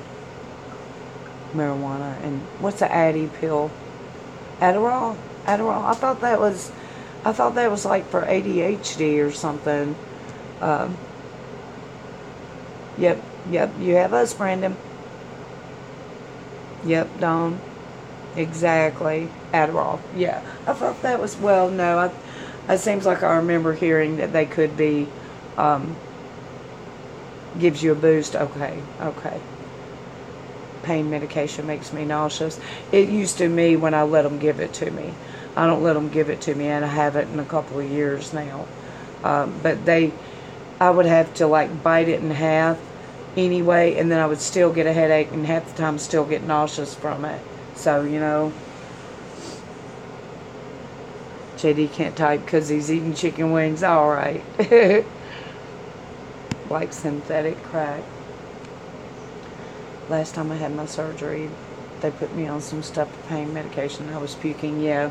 Marijuana. And what's the Addy pill? Adderall? Adderall. I thought that was like for ADHD or something. Yep. You have us, Brandon. Yep, Dawn. Exactly. Adderall. Yeah. I thought that was, well, no. It seems like I remember hearing that they could be, gives you a boost. Okay. Pain medication makes me nauseous. It used to me when I let them give it to me. I don't let them give it to me, and I haven't in a couple of years now. But I would have to like bite it in half anyway, and then I would still get a headache, and half the time still get nauseous from it. So, you know, JD can't type because he's eating chicken wings. All right. Like synthetic crack. Last time I had my surgery, they put me on some stuff for pain medication. I was puking. Yeah.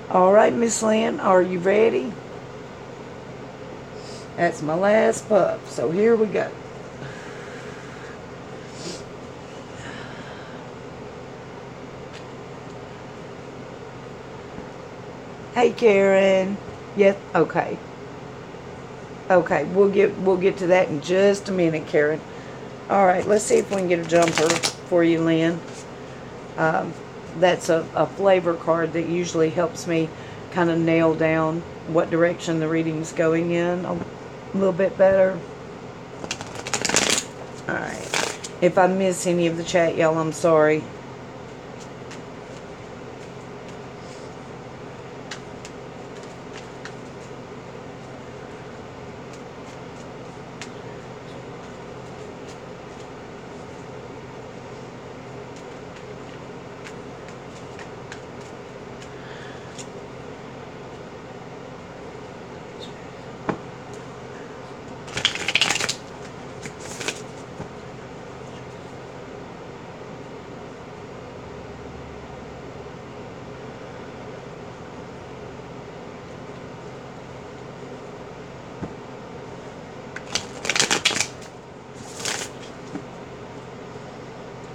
All right, Miss Lynn, are you ready? That's my last puff, so here we go. Hey, Karen. Yes. Okay. Okay, we'll get to that in just a minute, Karen. All right, let's see if we can get a jumper for you, Lynn. That's a flavor card that usually helps me kind of nail down what direction the reading's going in a little bit better. All right. If I miss any of the chat, y'all, I'm sorry.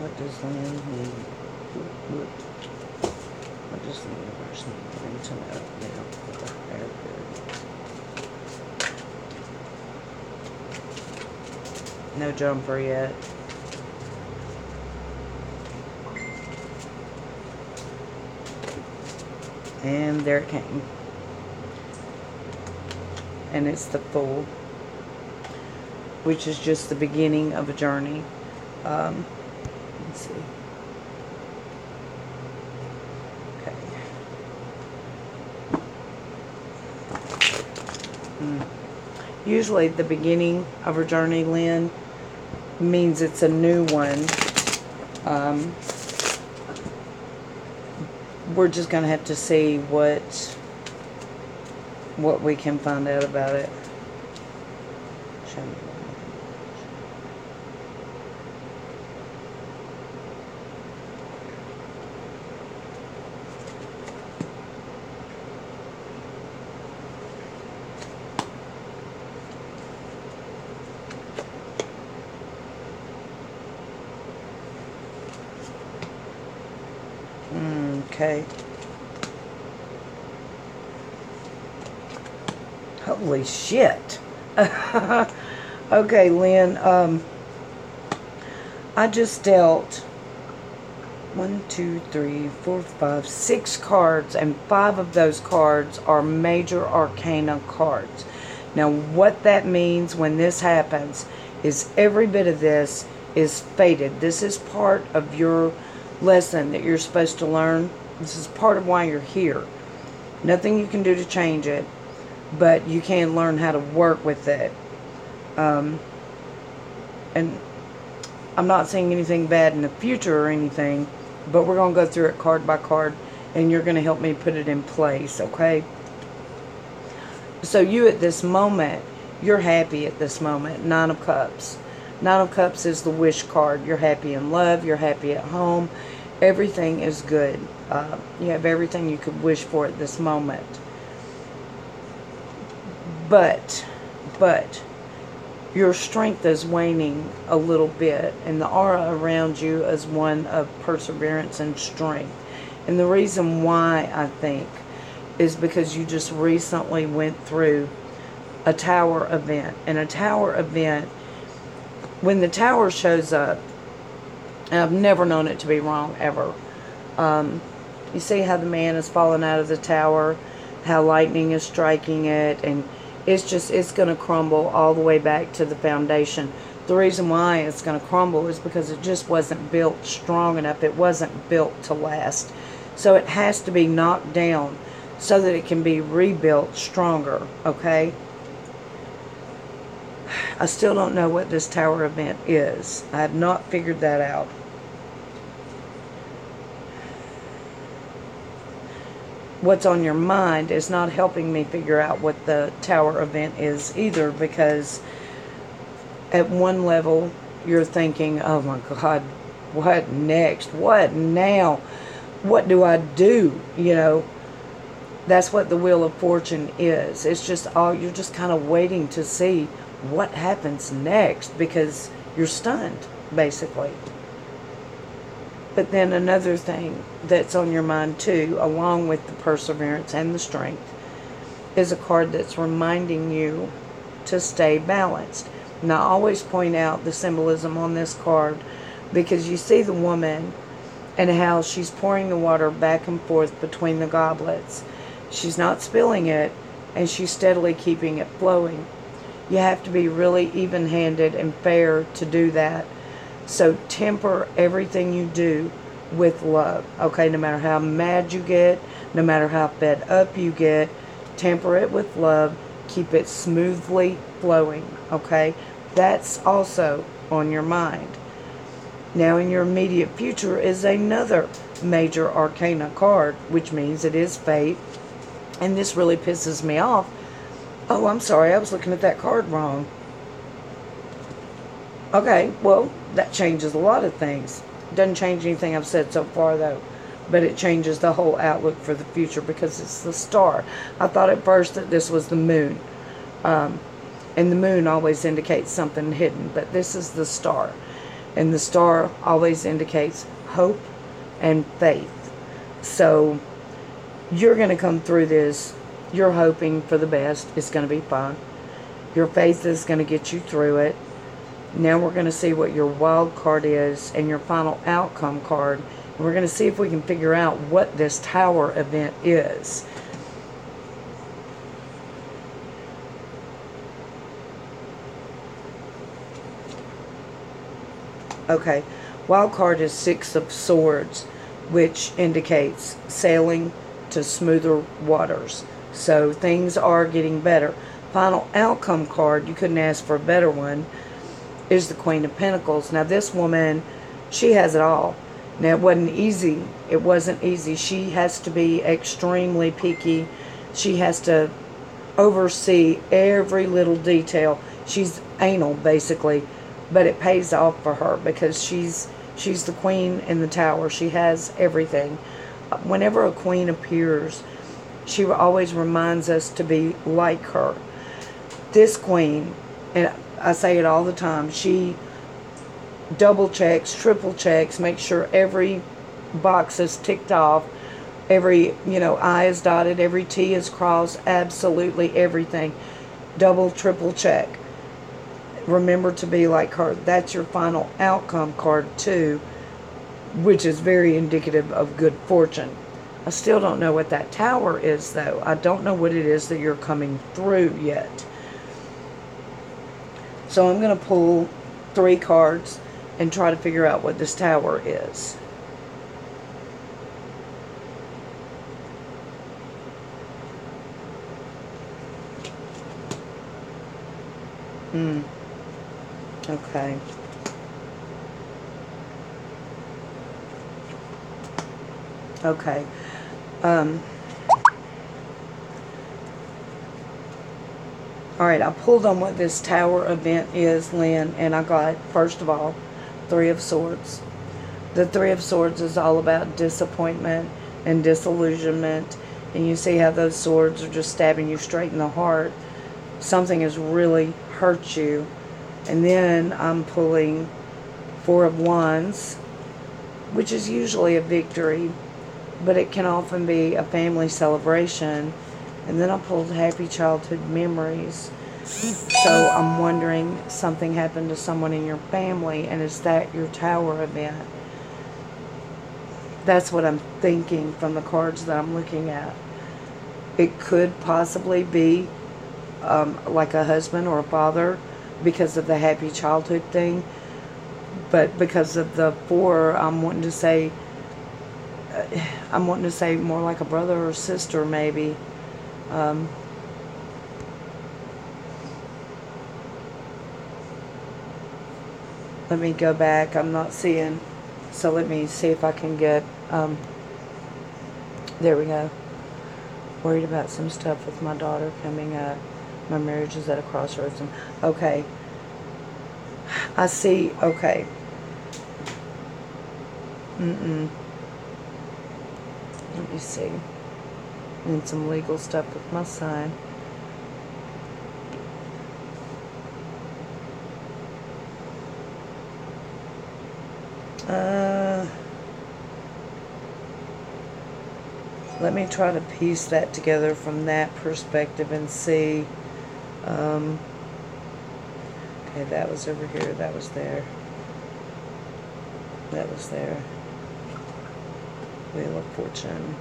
What does Lynn need? What does the universe need to know now for the higher good? No jumper yet. And there it came. And it's the Fool, which is just the beginning of a journey. Let's see. Okay. Usually the beginning of a journey, Lynn, means it's a new one. We're just going to have to see what we can find out about it. Show me. Okay. Holy shit. Okay, Lynn, I just dealt 1, 2, 3, 4, 5, 6 cards, and 5 of those cards are major arcana cards. Now, what that means when this happens is every bit of this is fated. This is part of your lesson that you're supposed to learn. This is part of why you're here. Nothing you can do to change it, but you can learn how to work with it. And I'm not saying anything bad in the future or anything, but we're going to go through it card by card, and you're going to help me put it in place, okay? So you at this moment, you're happy at this moment. 9 of Cups. Nine of Cups is the wish card. You're happy in love. You're happy at home. Everything is good. You have everything you could wish for at this moment. But your strength is waning a little bit, and the aura around you is one of perseverance and strength. And the reason why, I think, is because you just recently went through a tower event. And a tower event, when the tower shows up, and I've never known it to be wrong, ever. You see how the man is falling out of the tower, how lightning is striking it, and it's going to crumble all the way back to the foundation. The reason why it's going to crumble is because it just wasn't built strong enough. It wasn't built to last. So it has to be knocked down so that it can be rebuilt stronger, okay? I still don't know what this tower event is. I have not figured that out. What's on your mind is not helping me figure out what the tower event is either, because at one level you're thinking, oh my God, what next? What now? What do I do? You know, that's what the Wheel of Fortune is. It's just all, you're just kind of waiting to see what happens next because you're stunned, basically. But then another thing that's on your mind too, along with the perseverance and the strength, is a card that's reminding you to stay balanced. Now, I always point out the symbolism on this card because you see the woman and how she's pouring the water back and forth between the goblets. She's not spilling it, and she's steadily keeping it flowing. You have to be really even-handed and fair to do that. So temper everything you do with love, okay? No matter how mad you get, no matter how fed up you get, temper it with love. Keep it smoothly flowing, okay? That's also on your mind. Now, in your immediate future is another major arcana card, which means it is fate. And this really pisses me off. Oh, I'm sorry, I was looking at that card wrong. Okay, well, that changes a lot of things. Doesn't change anything I've said so far, though. But it changes the whole outlook for the future because it's the star. I thought at first that this was the moon. And the moon always indicates something hidden. But this is the star. And the star always indicates hope and faith. So you're going to come through this. You're hoping for the best. It's going to be fun. Your faith is going to get you through it. Now we're going to see what your wild card is and your final outcome card. And we're going to see if we can figure out what this tower event is. Okay, wild card is Six of Swords, which indicates sailing to smoother waters. So things are getting better. Final outcome card, you couldn't ask for a better one, is the Queen of Pentacles. Now this woman, she has it all. Now it wasn't easy. It wasn't easy. She has to be extremely picky. She has to oversee every little detail. She's anal, basically. But it pays off for her because she's the queen in the tower. She has everything. Whenever a queen appears, she always reminds us to be like her. This queen, and I say it all the time, she double checks, triple checks, makes sure every box is ticked off, every, I is dotted, every T is crossed, absolutely everything. Double, triple check. Remember to be like her. That's your final outcome card too, which is very indicative of good fortune. I still don't know what that tower is, though. I don't know what it is that you're coming through yet. So I'm going to pull 3 cards and try to figure out what this tower is. Okay. Okay. Alright, I pulled on what this Tower event is, Lynn, and I got, first of all, Three of Swords. The Three of Swords is all about disappointment and disillusionment. And you see how those swords are just stabbing you straight in the heart. Something has really hurt you. And then I'm pulling Four of Wands, which is usually a victory, but it can often be a family celebration. And then I pulled Happy Childhood Memories. So I'm wondering, something happened to someone in your family, and is that your Tower event? That's what I'm thinking from the cards that I'm looking at. It could possibly be like a husband or a father because of the happy childhood thing. But because of the four, I'm wanting to say more like a brother or sister, maybe. Let me go back. I'm not seeing. So let me see if I can get. There we go. Worried about some stuff with my daughter coming up. My marriage is at a crossroads. Okay. I see. Okay. Let me see. And some legal stuff with my son. Let me try to piece that together from that perspective and see. Okay, that was over here. That was there. That was there. Wheel of Fortune.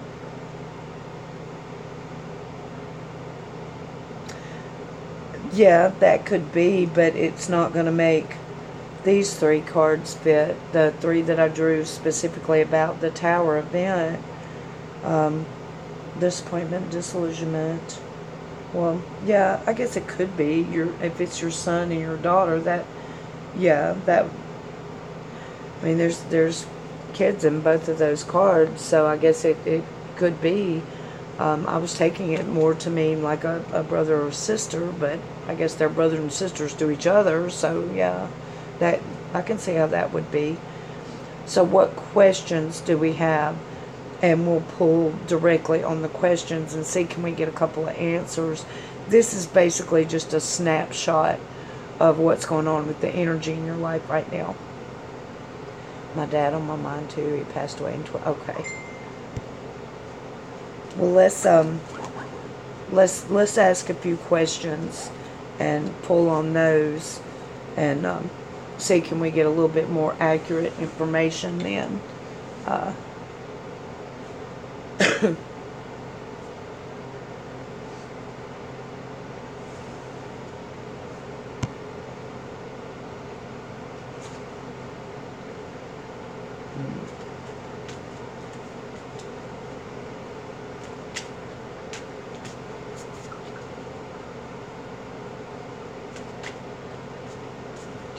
Yeah, that could be, but it's not going to make these three cards fit. The three that I drew specifically about the Tower event. Disappointment, disillusionment. Well, yeah, I guess it could be if it's your son and your daughter. That, yeah, that. I mean, there's kids in both of those cards, so I guess it could be. I was taking it more to mean like a brother or sister, but I guess they're brothers and sisters to each other. So yeah, that I can see how that would be. So what questions do we have? And we'll pull directly on the questions and see, can we get a couple of answers. This is basically just a snapshot of what's going on with the energy in your life right now. My dad on my mind too. He passed away in okay. Well, let's ask a few questions and pull on those and see, can we get a little bit more accurate information then.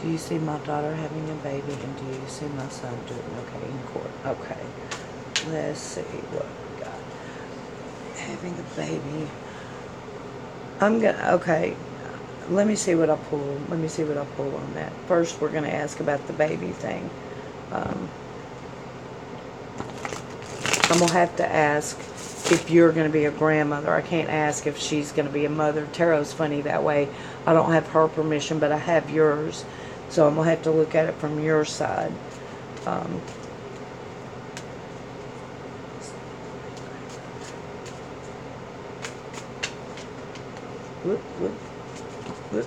Do you see my daughter having a baby, and do you see my son doing okay in court? Okay. Let's see what we got. Having a baby. Okay. Let me see what I pull. Let me see what I pull on that. First, we're going to ask about the baby thing. I'm going to have to ask if you're going to be a grandmother. I can't ask if she's going to be a mother. Tarot's funny that way. I don't have her permission, but I have yours. So I'm going to have to look at it from your side. Whoop, whoop, whoop.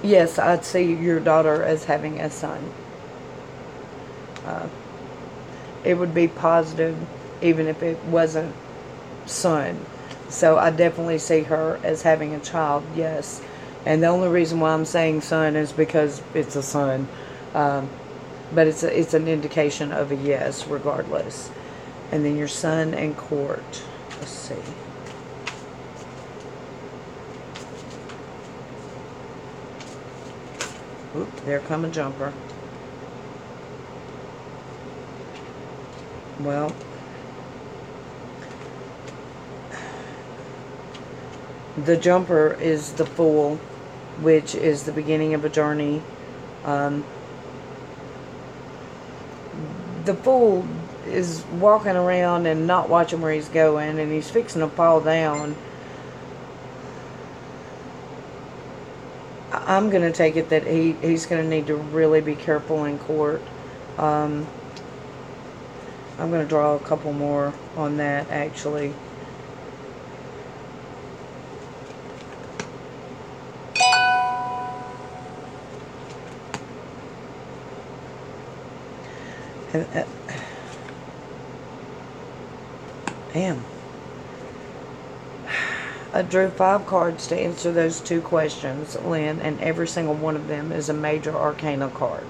Yes, I'd see your daughter as having a son. It would be positive even if it wasn't son. So I definitely see her as having a child, yes. And the only reason why I'm saying son is because it's a son. Um, but it's an indication of a yes, regardless. And then your son and court. Let's see. Oop, there come a jumper. Well, the jumper is the Fool, which is the beginning of a journey. Um, the Fool is walking around and not watching where he's going, and he's fixing to fall down. I'm going to take it that he's going to need to really be careful in court. I'm going to draw a couple more on that, actually. And, damn. I drew 5 cards to answer those 2 questions, Lynn, and every single one of them is a major arcana card.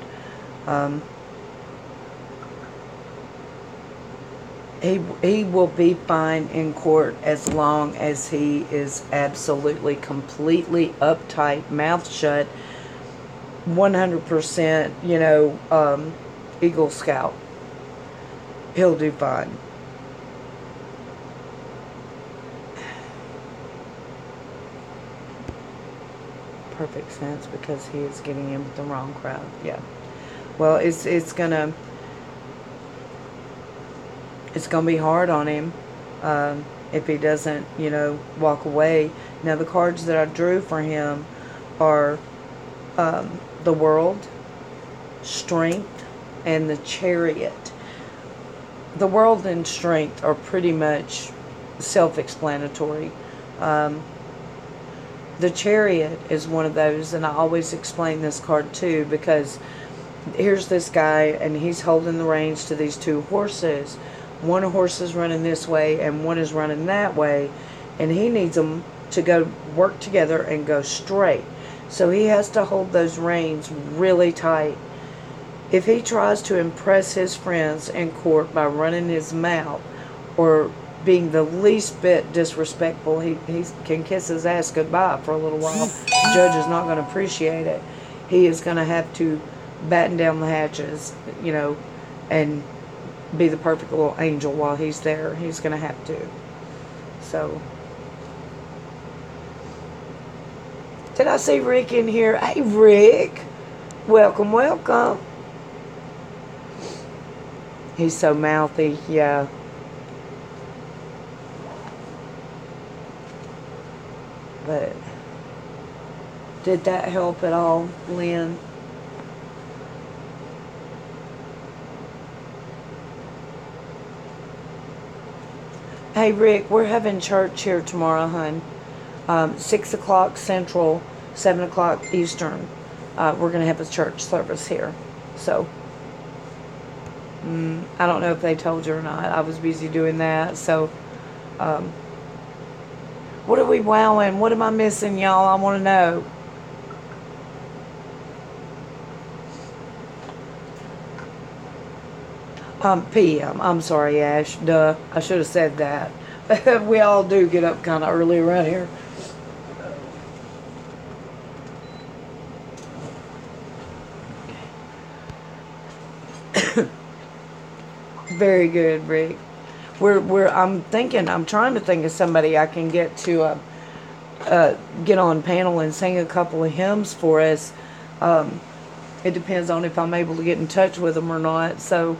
He will be fine in court as long as he is absolutely, completely uptight, mouth shut, 100%, Eagle Scout. He'll do fine. Perfect sense, because he is getting in with the wrong crowd. Yeah. Well, it's gonna be hard on him if he doesn't, walk away. Now, the cards that I drew for him are the World, Strength, and the Chariot. The World and Strength are pretty much self-explanatory. The Chariot is one of those, and I always explain this card too, because here's this guy, and he's holding the reins to these 2 horses. One horse is running this way, and one is running that way, and he needs them to go work together and go straight. So he has to hold those reins really tight. If he tries to impress his friends in court by running his mouth or being the least bit disrespectful, he can kiss his ass goodbye for a little while. The judge is not going to appreciate it. He is going to have to batten down the hatches, and be the perfect little angel while he's there. He's going to have to. So, did I see Rick in here? Hey, Rick. Welcome, welcome. He's so mouthy, yeah. But did that help at all, Lynn? Hey, Rick, we're having church here tomorrow, hun. 6 o'clock Central, 7 o'clock Eastern. We're going to have a church service here. So, I don't know if they told you or not. I was busy doing that. So, what are we wowing? What am I missing, y'all? I want to know. PM. I'm sorry, Ash. Duh. I should have said that. We all do get up kind of early around here. Very good, Rick. I'm trying to think of somebody I can get to get on panel and sing a couple of hymns for us. It depends on if I'm able to get in touch with them or not. So,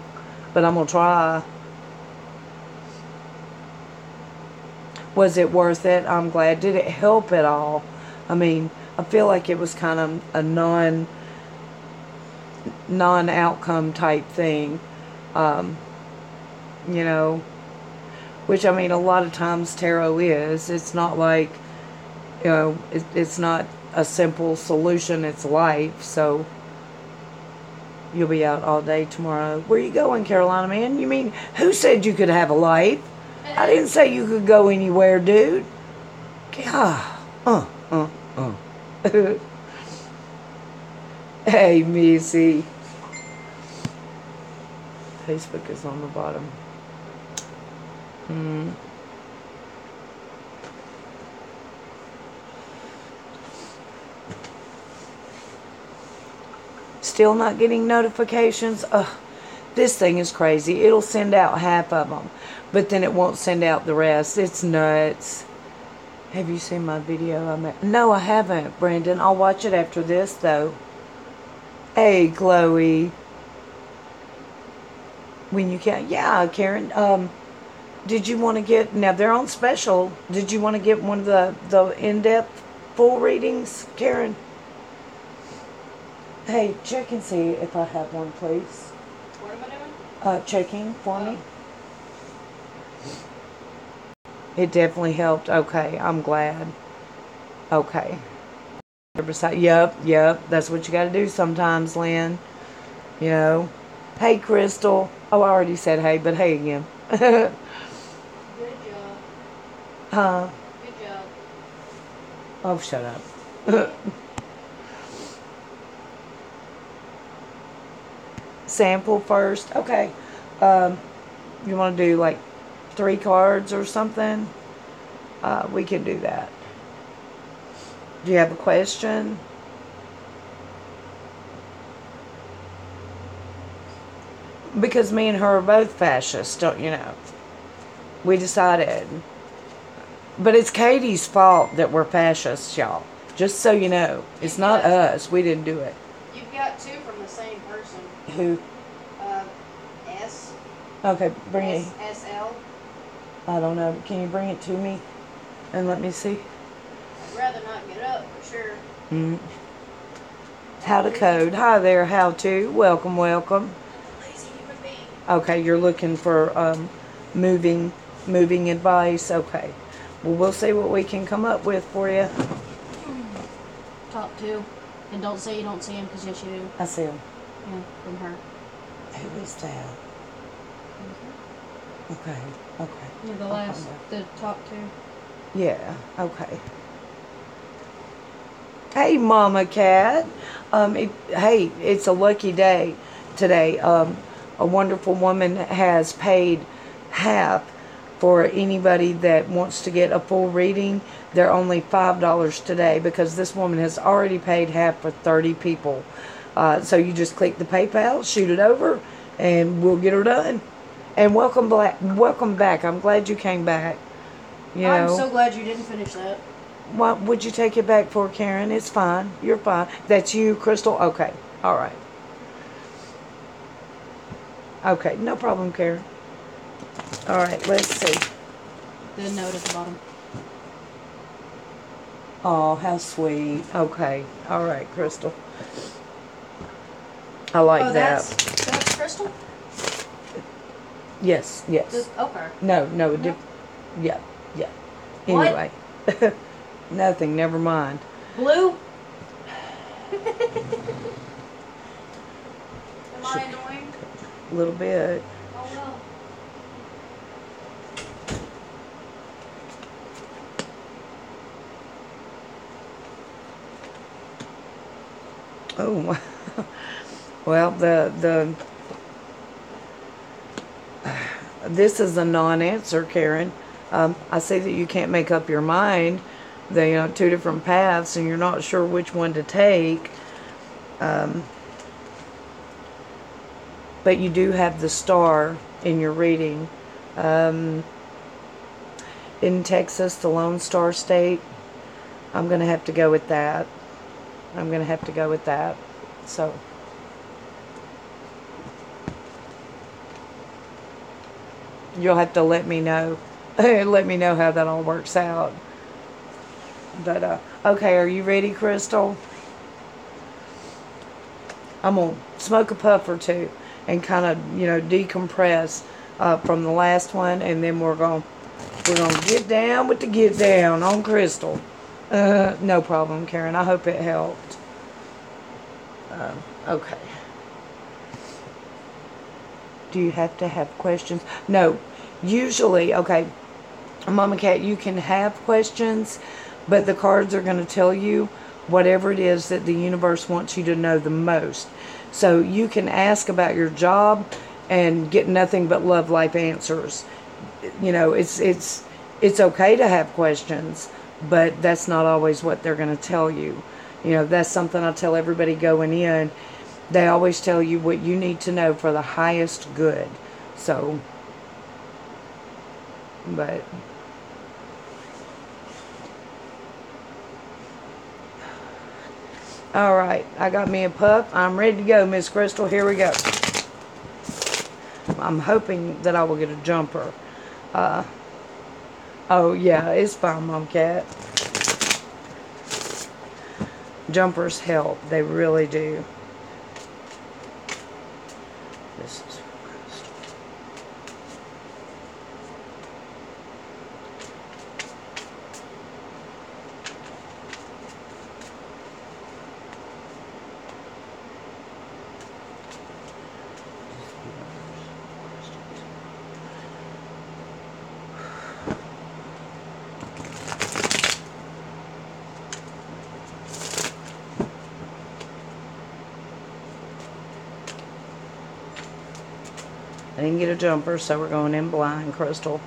but I'm gonna try. Was it worth it? I'm glad. Did it help at all? I mean, I feel like it was kind of a non-outcome type thing. Which, I mean, a lot of times tarot is. It's not like, it's not a simple solution. It's life. So, you'll be out all day tomorrow. Where you going, Carolina, man? You mean, who said you could have a life? I didn't say you could go anywhere, dude. God. Uh. Hey, Missy. Facebook is on the bottom. Still not getting notifications? Ugh, this thing is crazy. It'll send out half of them, but then it won't send out the rest. It's nuts. Have you seen my video? No, I haven't, Brandon. I'll watch it after this, though. Hey, Chloe. When you can, yeah, Karen. Did you want to get? Now they're on special. Did you want to get one of the in-depth full readings, Karen? Hey, check and see if I have one, please. What am I doing? Checking for me. It definitely helped. Okay, I'm glad. Okay. Yep. That's what you got to do sometimes, Lynn. You know. Hey, Crystal. Oh, I already said hey, but hey again. Good job. Huh? Good job. Oh, shut up. Sample first. Okay. You want to do like 3 cards or something? We can do that. Do you have a question? Because me and her are both fascists, don't you know? We decided. But it's Katie's fault that we're fascists, y'all. Just so you know. It's not us. We didn't do it. You've got 2 from the same person. Who? S. Okay, bring it. SL. I don't know. Can you bring it to me? And let me see. I'd rather not get up, for sure. How to code. Hi there, how to. Welcome. Lazy human being. Okay, you're looking for moving advice. Okay. Well, we'll see what we can come up with for you. Top 2. And don't say you don't see him, because yes, you do. I see him. Yeah, from her. Who is that? Okay. Yeah, the top 2. Yeah, okay. Hey, Mama Cat. It's a lucky day today. A wonderful woman has paid half for anybody that wants to get a full reading. They're only $5 today because this woman has already paid half for 30 people. So you just click the PayPal, shoot it over, and we'll get her done. And welcome back. I'm glad you came back. I'm so glad you didn't finish that. What would you take it back for, Karen? It's fine. You're fine. That's you, Crystal? Okay. All right. Okay. No problem, Karen. All right. Let's see. The note at the bottom. Oh, how sweet. Okay. All right, Crystal. I like that. That's Crystal? Yes. Okay. No. Yeah. What? Anyway. Nothing. Never mind. Blue? Am I annoying? A little bit. Oh, no. Oh, well, this is a non-answer, Karen. I see that you can't make up your mind. They 2 different paths, and you're not sure which one to take. But you do have the star in your reading. In Texas, the Lone Star State. I'm going to have to go with that. So. You'll have to let me know. Let me know how that all works out. But, okay, are you ready, Crystal? I'm going to smoke a puff or 2 and kind of, decompress from the last one. And then we're going to get down with the get down on Crystal. No problem, Karen. I hope it helped. Okay. Do you have to have questions? No. Usually, okay, Mama Cat, you can have questions, but the cards are going to tell you whatever it is that the universe wants you to know the most. So you can ask about your job and get nothing but love life answers. You know, it's okay to have questions, but that's not always what they're going to tell you. You know, that's something I tell everybody going in. They always tell you what you need to know for the highest good. So, but all right, I got me a pup. I'm ready to go, Miss Crystal. Here we go. I'm hoping that I will get a jumper. Oh, yeah, it's fine, Mom Cat. Jumpers help. They really do. This is Crystal. I didn't get a jumper, so we're going in blind, Crystal.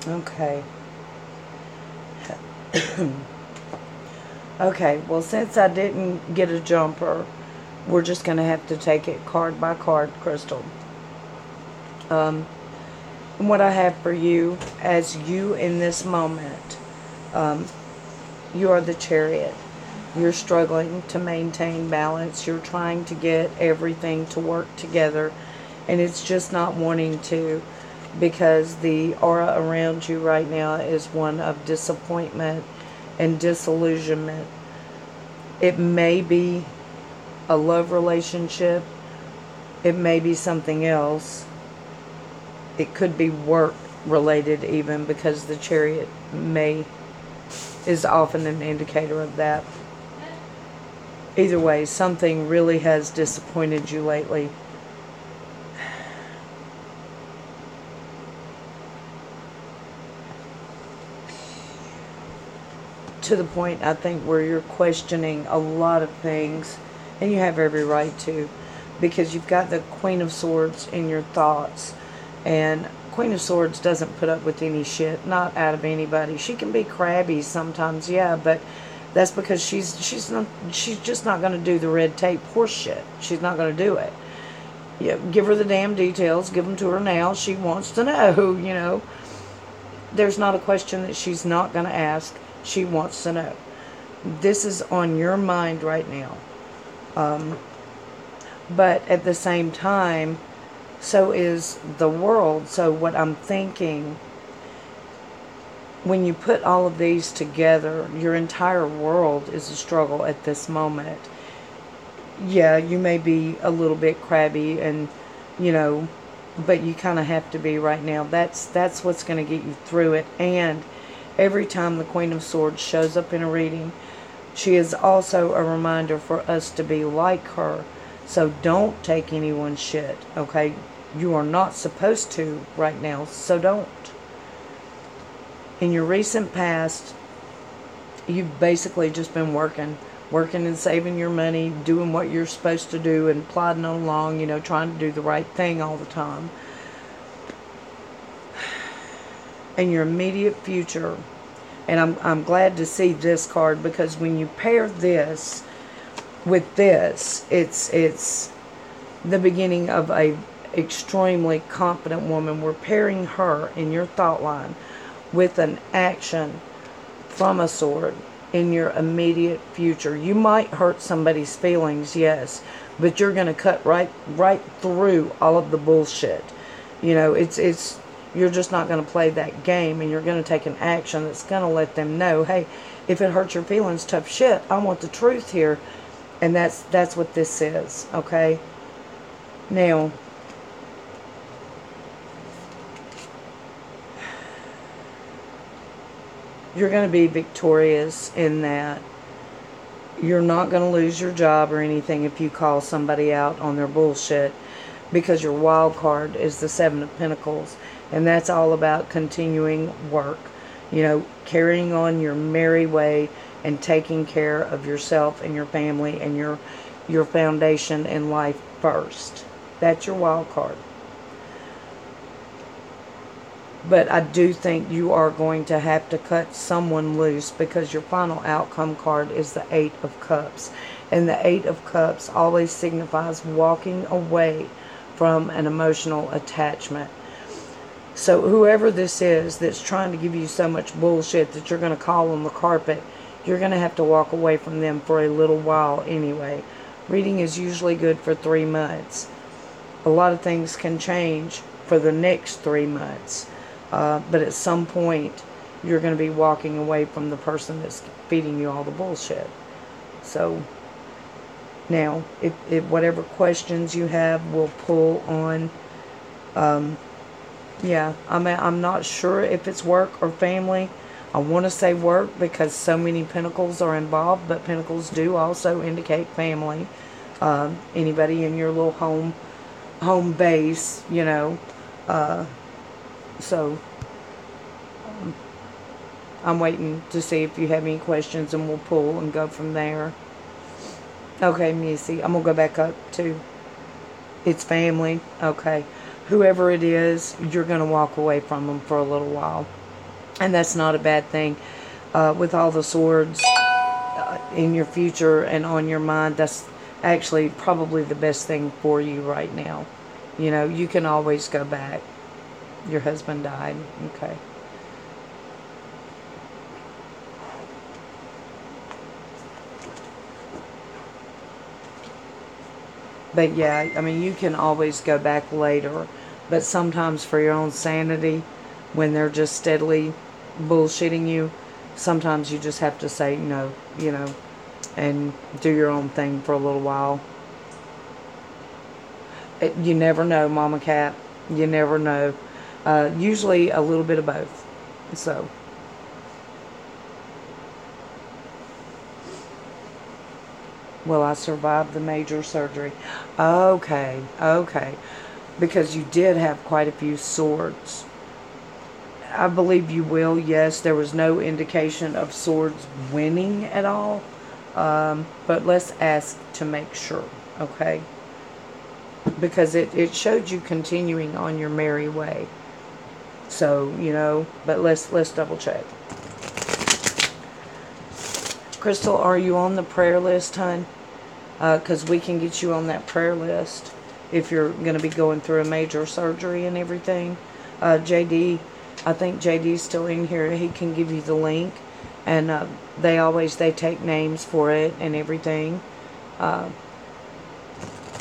Okay. Okay, well, since I didn't get a jumper, we're just going to have to take it card by card, Crystal. And what I have for you, as you in this moment, you are the Chariot. You're struggling to maintain balance. You're trying to get everything to work together, and it's just not wanting to, because the aura around you right now is one of disappointment and disillusionment. It may be a love relationship. It may be something else. It could be work related even, because the Chariot is often an indicator of that. Either way, something really has disappointed you lately. To the point, I think, where you're questioning a lot of things, and you have every right to, because you've got the Queen of Swords in your thoughts, and Queen of Swords doesn't put up with any shit, not out of anybody. She can be crabby sometimes, yeah, but that's because she's just not going to do the red tape horse shit. She's not going to do it. Yeah, give her the damn details, give them to her now. She wants to know, you know. There's not a question that she's not going to ask. She wants to know. This is on your mind right now. But at the same time, so is the world. So what I'm thinking, when you put all of these together, your entire world is a struggle at this moment. Yeah, you may be a little bit crabby, and, you know, but you kind of have to be right now. That's what's going to get you through it. And every time the Queen of Swords shows up in a reading, she is also a reminder for us to be like her. So don't take anyone's shit, okay? You are not supposed to right now, so don't. In your recent past, you've basically just been working working and saving your money, doing what you're supposed to do and plodding along, trying to do the right thing all the time. And your immediate future. And I'm glad to see this card, because when you pair this with this, it's the beginning of a extremely confident woman. We're pairing her in your thought line with an action from a sword in your immediate future. You might hurt somebody's feelings, yes, but you're going to cut right through all of the bullshit. It's you're just not going to play that game, and you're going to take an action that's going to let them know, hey, if it hurts your feelings, tough shit, I want the truth here. And that's what this is, okay? Now, you're going to be victorious in that. You're not going to lose your job or anything if you call somebody out on their bullshit, because your wild card is the Seven of Pentacles, and that's all about continuing work, carrying on your merry way and taking care of yourself and your family and your foundation in life first. That's your wild card. But I do think you are going to have to cut someone loose, because your final outcome card is the Eight of Cups. And the Eight of Cups always signifies walking away from an emotional attachment. So whoever this is that's trying to give you so much bullshit that you're going to call on the carpet, you're going to have to walk away from them for a little while anyway. Reading is usually good for 3 months. A lot of things can change for the next 3 months. But at some point, you're going to be walking away from the person that's feeding you all the bullshit. So, now, if whatever questions you have, we'll pull on. Yeah, I'm not sure if it's work or family. I want to say work because so many pentacles are involved, but pentacles do also indicate family. Anybody in your little home base, so I'm waiting to see if you have any questions, and we'll pull and go from there. Okay, Missy, I'm going to go back up to it's family. Okay. Whoever it is, you're going to walk away from them for a little while. And that's not a bad thing. With all the swords in your future and on your mind, that's actually probably the best thing for you right now. You can always go back. Your husband died. Okay. But yeah, you can always go back later. But sometimes for your own sanity, when they're just steadily bullshitting you, sometimes you just have to say no, and do your own thing for a little while. You never know, Mama Cat. You never know. Usually a little bit of both. So. Will I survive the major surgery? Okay. Because you did have quite a few swords. I believe you will, yes. There was no indication of swords winning at all. But let's ask to make sure, okay? Because it showed you continuing on your merry way. So, but let's double check. Crystal, are you on the prayer list, hon? Because we can get you on that prayer list if you're going to be going through a major surgery and everything. JD, I think JD's still in here. He can give you the link. And they take names for it and everything.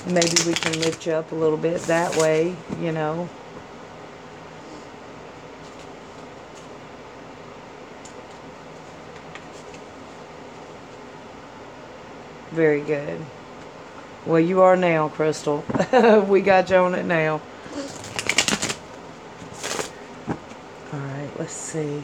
Maybe we can lift you up a little bit that way, Very good. Well, you are now, Crystal. We got you on it now. Alright, let's see.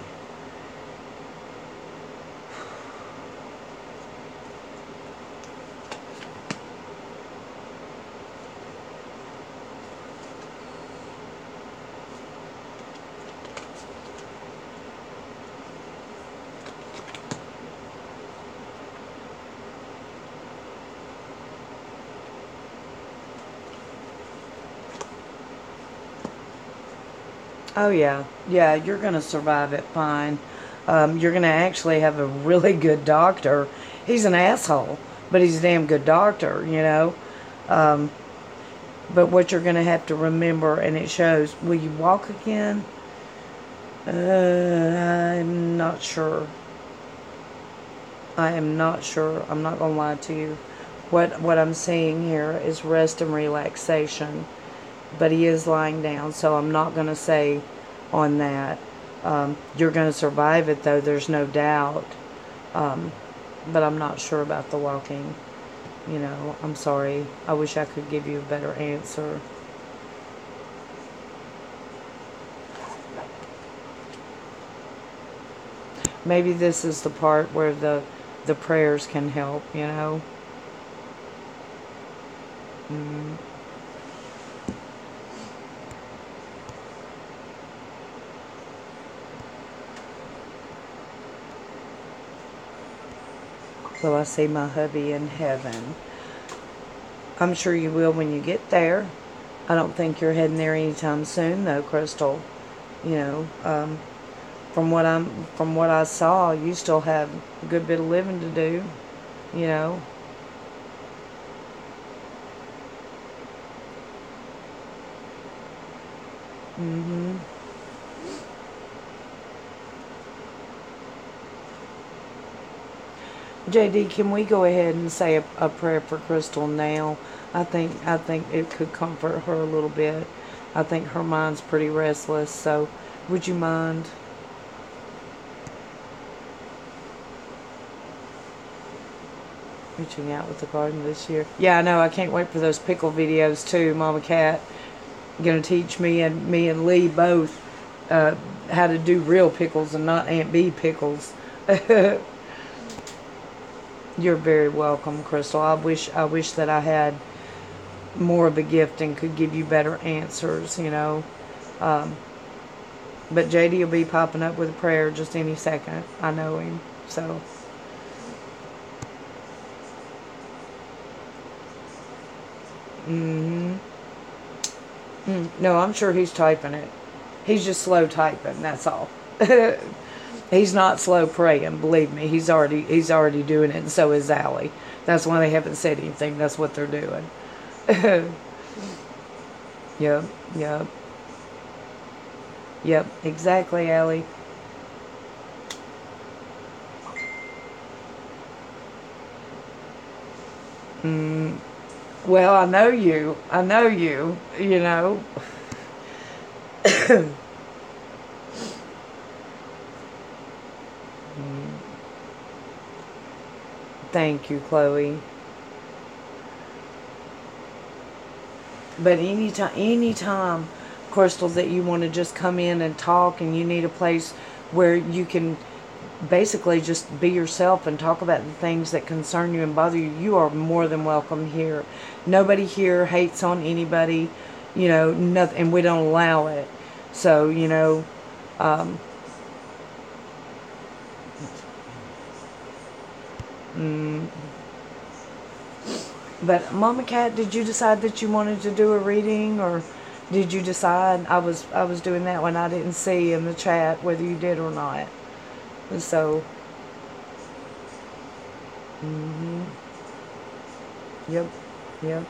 Oh yeah, yeah. You're gonna survive it fine. You're gonna actually have a really good doctor. He's an asshole, but he's a damn good doctor. You know. Um, but what you're gonna have to remember, and it shows. Will you walk again? I'm not sure. I am not sure. I'm not gonna lie to you. What I'm seeing here is rest and relaxation, but he is lying down, so I'm not gonna say on that. You're gonna survive it though. There's no doubt. Um, but I'm not sure about the walking. You know, I'm sorry. I wish I could give you a better answer. Maybe this is the part where the prayers can help. You know. Mm. Will I see my hubby in heaven? I'm sure you will when you get there. I don't think you're heading there anytime soon, though, Crystal. You know, from what I saw, you still have a good bit of living to do. You know. Mhm. JD, can we go ahead and say a prayer for Crystal now? I think it could comfort her a little bit. I think her mind's pretty restless. So, would you mind? Reaching out with the garden this year. Yeah, I know. I can't wait for those pickle videos too. Mama Cat gonna teach me and Lee both uh, how to do real pickles and not Aunt B pickles. You're very welcome, Crystal. I wish that I had more of a gift and could give you better answers. You know, um, but JD will be popping up with a prayer just any second. I know him, so. Mm-hmm. No, I'm sure he's typing it. He's just slow typing. That's all. He's not slow praying. Believe me, he's already doing it, and so is Allie. That's why they haven't said anything. That's what they're doing. Yep, yep, yep. Exactly, Allie. Mm, well, I know you. I know you. You know. Thank you, Chloe. But anytime, Crystal, that you want to just come in and talk, and you need a place where you can basically just be yourself and talk about the things that concern you and bother you, you are more than welcome here. Nobody here hates on anybody, you know, nothing, and we don't allow it. So, you know, um, mm, but Mama Cat, did you decide that you wanted to do a reading, or did you decide? I was doing that when I didn't see in the chat whether you did or not. So, hmm, yep, yep.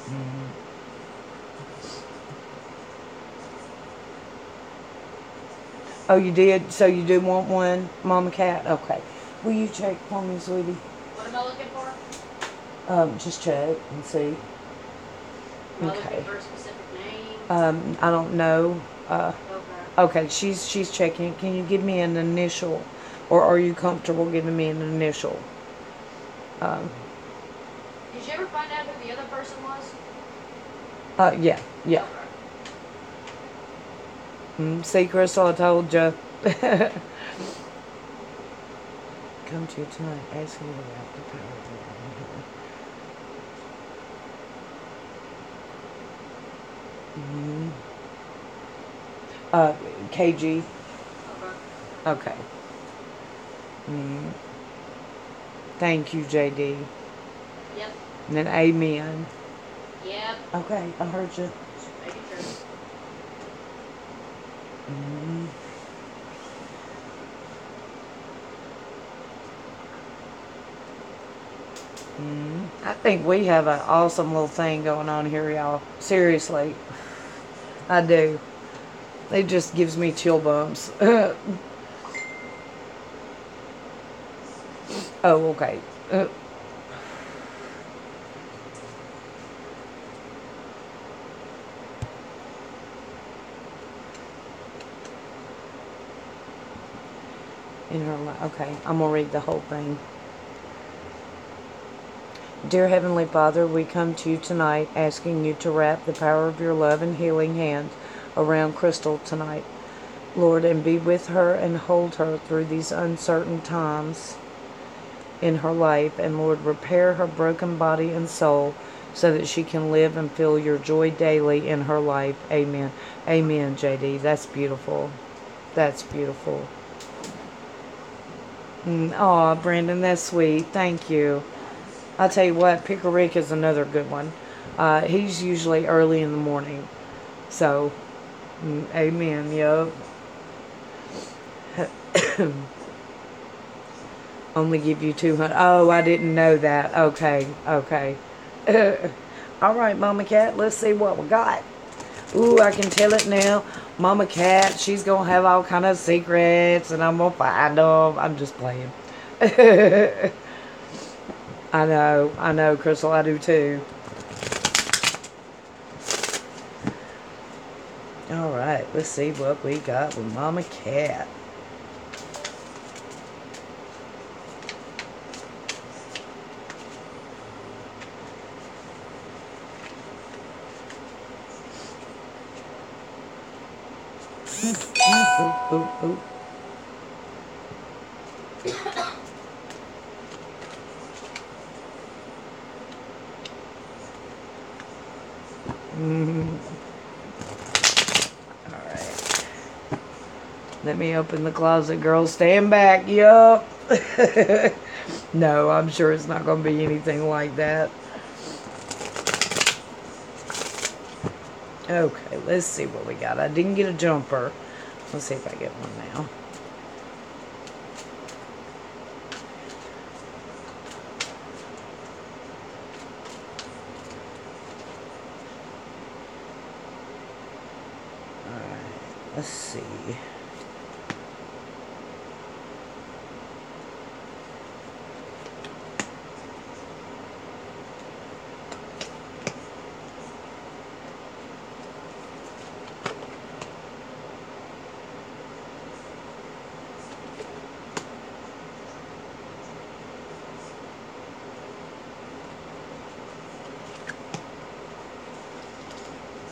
Hmm. Oh, you did? So you do want one, Mama Cat? Okay. Will you check for me, sweetie? What am I looking for? Just check and see. Am I Okay. looking for a specific name? I don't know. Okay. Okay, she's checking. Can you give me an initial, or are you comfortable giving me an initial? Um, Did you ever find out who the other person was? yeah, yeah. Okay. See, Crystal, I told you. Come to you tonight, asking you about the power of the Mhm. KG. Okay. Okay. Mm, thank you, JD. Yep. And then amen. Yep. Okay, I heard you. Just making sure. Mm. I think we have an awesome little thing going on here, y'all. Seriously, I do. It just gives me chill bumps. Oh, okay. Uh, in her life. Okay, I'm gonna read the whole thing. Dear Heavenly Father, we come to you tonight asking you to wrap the power of your love and healing hand around Crystal tonight, Lord, and be with her and hold her through these uncertain times in her life. And Lord, repair her broken body and soul so that she can live and feel your joy daily in her life. Amen. Amen, JD. That's beautiful. That's beautiful. Aw, Brandon, that's sweet. Thank you. I'll tell you what, Picker Rick is another good one. He's usually early in the morning. So, amen, yup. Only give you 200. Oh, I didn't know that. Okay, okay. All right, Mama Cat, let's see what we got. Ooh, I can tell it now. Mama Cat, she's going to have all kind of secrets, and I'm going to find them. I'm just playing. I know, Crystal, I do too. All right, let's see what we got with Mama Cat. Ooh, ooh, ooh. All right. Let me open the closet, girl. Stand back. Yup. No, I'm sure it's not going to be anything like that. Okay, let's see what we got. I didn't get a jumper. Let's see if I get one now. Alright, let's see.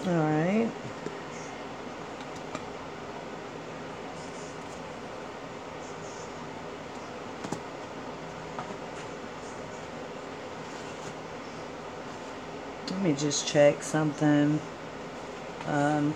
Alright. Let me just check something. Um,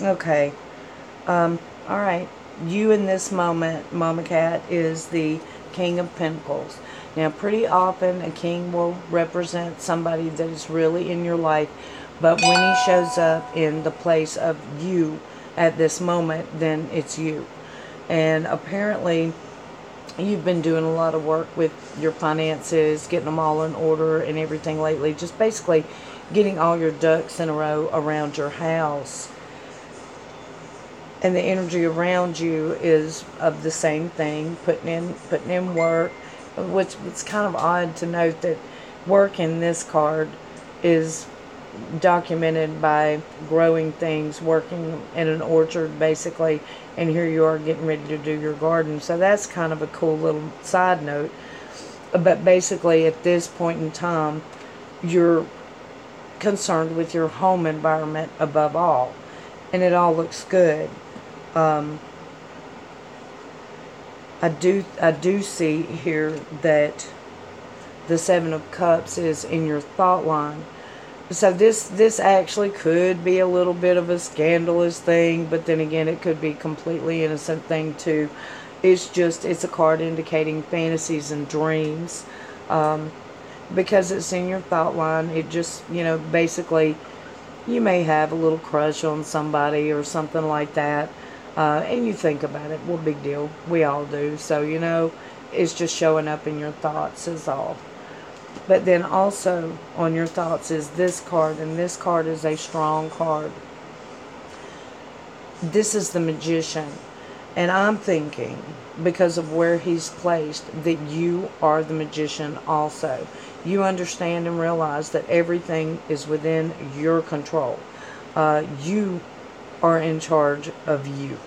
Okay. All right. You in this moment, Mama Cat, is the King of Pentacles. Now, pretty often a king will represent somebody that is really in your life, but when he shows up in the place of you at this moment, then it's you. And apparently, you've been doing a lot of work with your finances, getting them all in order and everything lately. Just basically getting all your ducks in a row around your house. And the energy around you is of the same thing, putting in work, which it's kind of odd to note that work in this card is documented by growing things, working in an orchard basically, and here you are getting ready to do your garden. So that's kind of a cool little side note. But basically at this point in time, you're concerned with your home environment above all, and it all looks good. I do see here that the Seven of Cups is in your thought line. So this actually could be a little bit of a scandalous thing, but then again, it could be completely innocent thing too. It's a card indicating fantasies and dreams. Because it's in your thought line, it just, basically, you may have a little crush on somebody or something like that. And you think about it. Well, big deal. We all do. So, it's just showing up in your thoughts is all. But then also on your thoughts is this card, and this card is a strong card. This is the Magician. And I'm thinking, because of where he's placed, that you are the Magician also. You understand and realize that everything is within your control. You are in charge of you.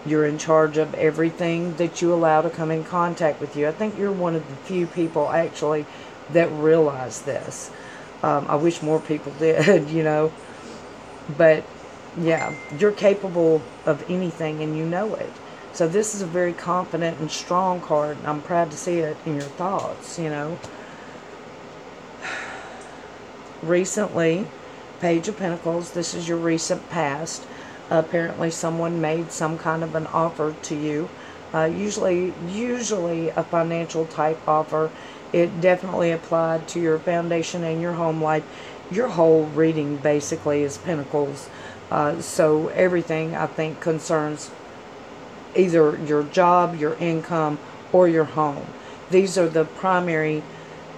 You're in charge of everything that you allow to come in contact with you. I think you're one of the few people actually that realize this. I wish more people did, But yeah, you're capable of anything and you know it. So this is a very confident and strong card. And I'm proud to see it in your thoughts, Recently, Page of Pentacles, this is your recent past. Apparently someone made some kind of an offer to you. Usually a financial type offer. It definitely applied to your foundation and your home life. Your whole reading basically is Pentacles. So everything I think concerns either your job, your income, or your home. These are the primary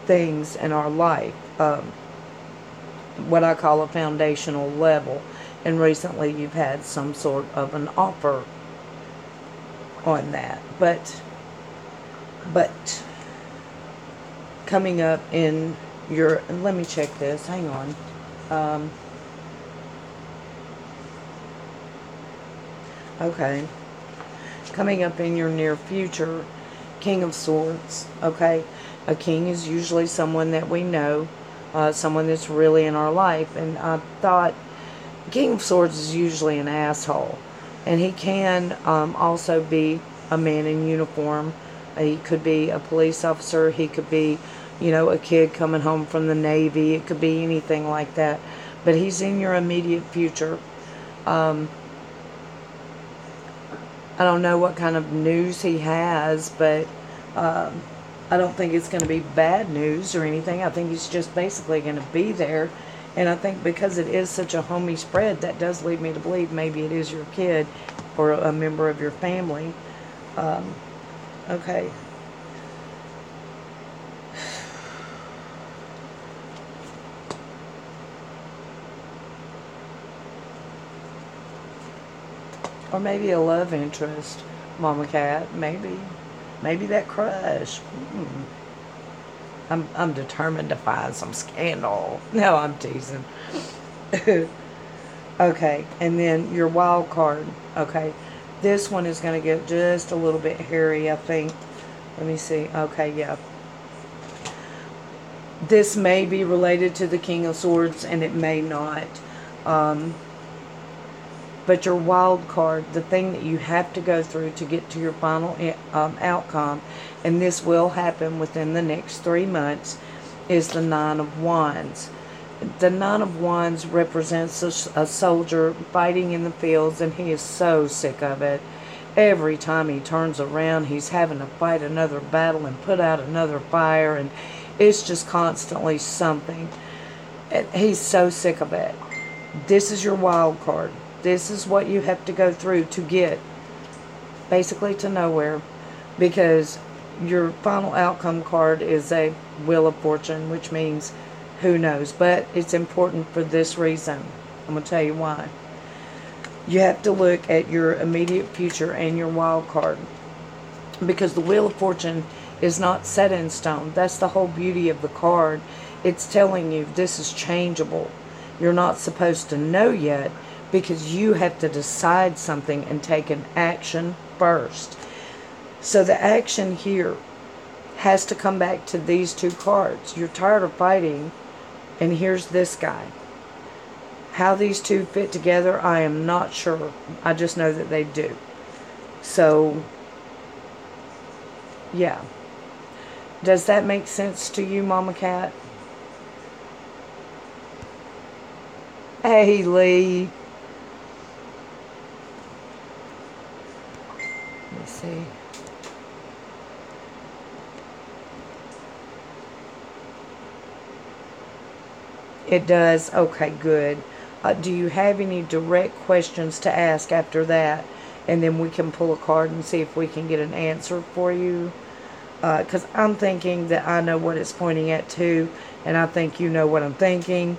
things in our life. What I call a foundational level. And recently you've had some sort of an offer on that. But coming up in your, let me check this, hang on. Okay. Coming up in your near future, King of Swords, okay? A king is usually someone that we know, someone that's really in our life. And I thought King of Swords is usually an asshole. And he can also be a man in uniform. He could be a police officer. He could be, a kid coming home from the Navy. It could be anything like that. But he's in your immediate future. I don't know what kind of news he has, but I don't think it's going to be bad news or anything. I think he's just basically going to be there. And I think because it is such a homey spread, that does lead me to believe maybe it is your kid or a member of your family. Okay. Or maybe a love interest, Mama Cat. Maybe that crush. I'm determined to find some scandal. No, I'm teasing. Okay, and then your wild card. Okay, this one is going to get just a little bit hairy, I think. Let me see. Okay, yeah. This may be related to the King of Swords, and it may not. But your wild card, the thing that you have to go through to get to your final outcome, and this will happen within the next 3 months, is the Nine of Wands. The Nine of Wands represents a soldier fighting in the fields, and he is so sick of it. Every time he turns around, he's having to fight another battle and put out another fire, and it's just constantly something. And he's so sick of it. This is your wild card. This is what you have to go through to get basically to nowhere, because your final outcome card is a Wheel of Fortune, which means who knows. But it's important for this reason. I'm going to tell you why. You have to look at your immediate future and your wild card, because the Wheel of Fortune is not set in stone. That's the whole beauty of the card. It's telling you this is changeable. You're not supposed to know yet, because you have to decide something and take an action first. So the action here has to come back to these two cards. You're tired of fighting, and here's this guy. How these two fit together, I am not sure. I just know that they do. So Yeah. Does that make sense to you, Mama Cat? Hey, Lee. Let me see. It does? Okay, good. Do you have any direct questions to ask after that? And then we can pull a card and see if we can get an answer for you. Because I'm thinking that I know what it's pointing at too, and I think you know what I'm thinking.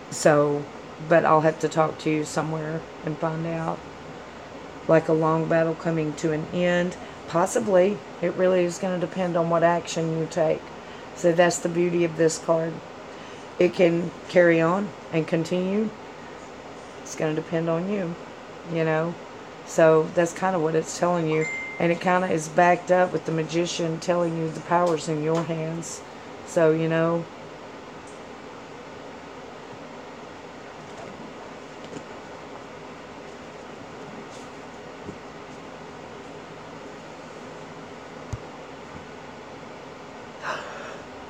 So, but I'll have to talk to you somewhere and find out. Like a long battle coming to an end? Possibly. It really is going to depend on what action you take. So that's the beauty of this card. It can carry on and continue. It's going to depend on you, you know. So that's kind of what it's telling you. And it kind of is backed up with the magician telling you the power's in your hands. So, you know.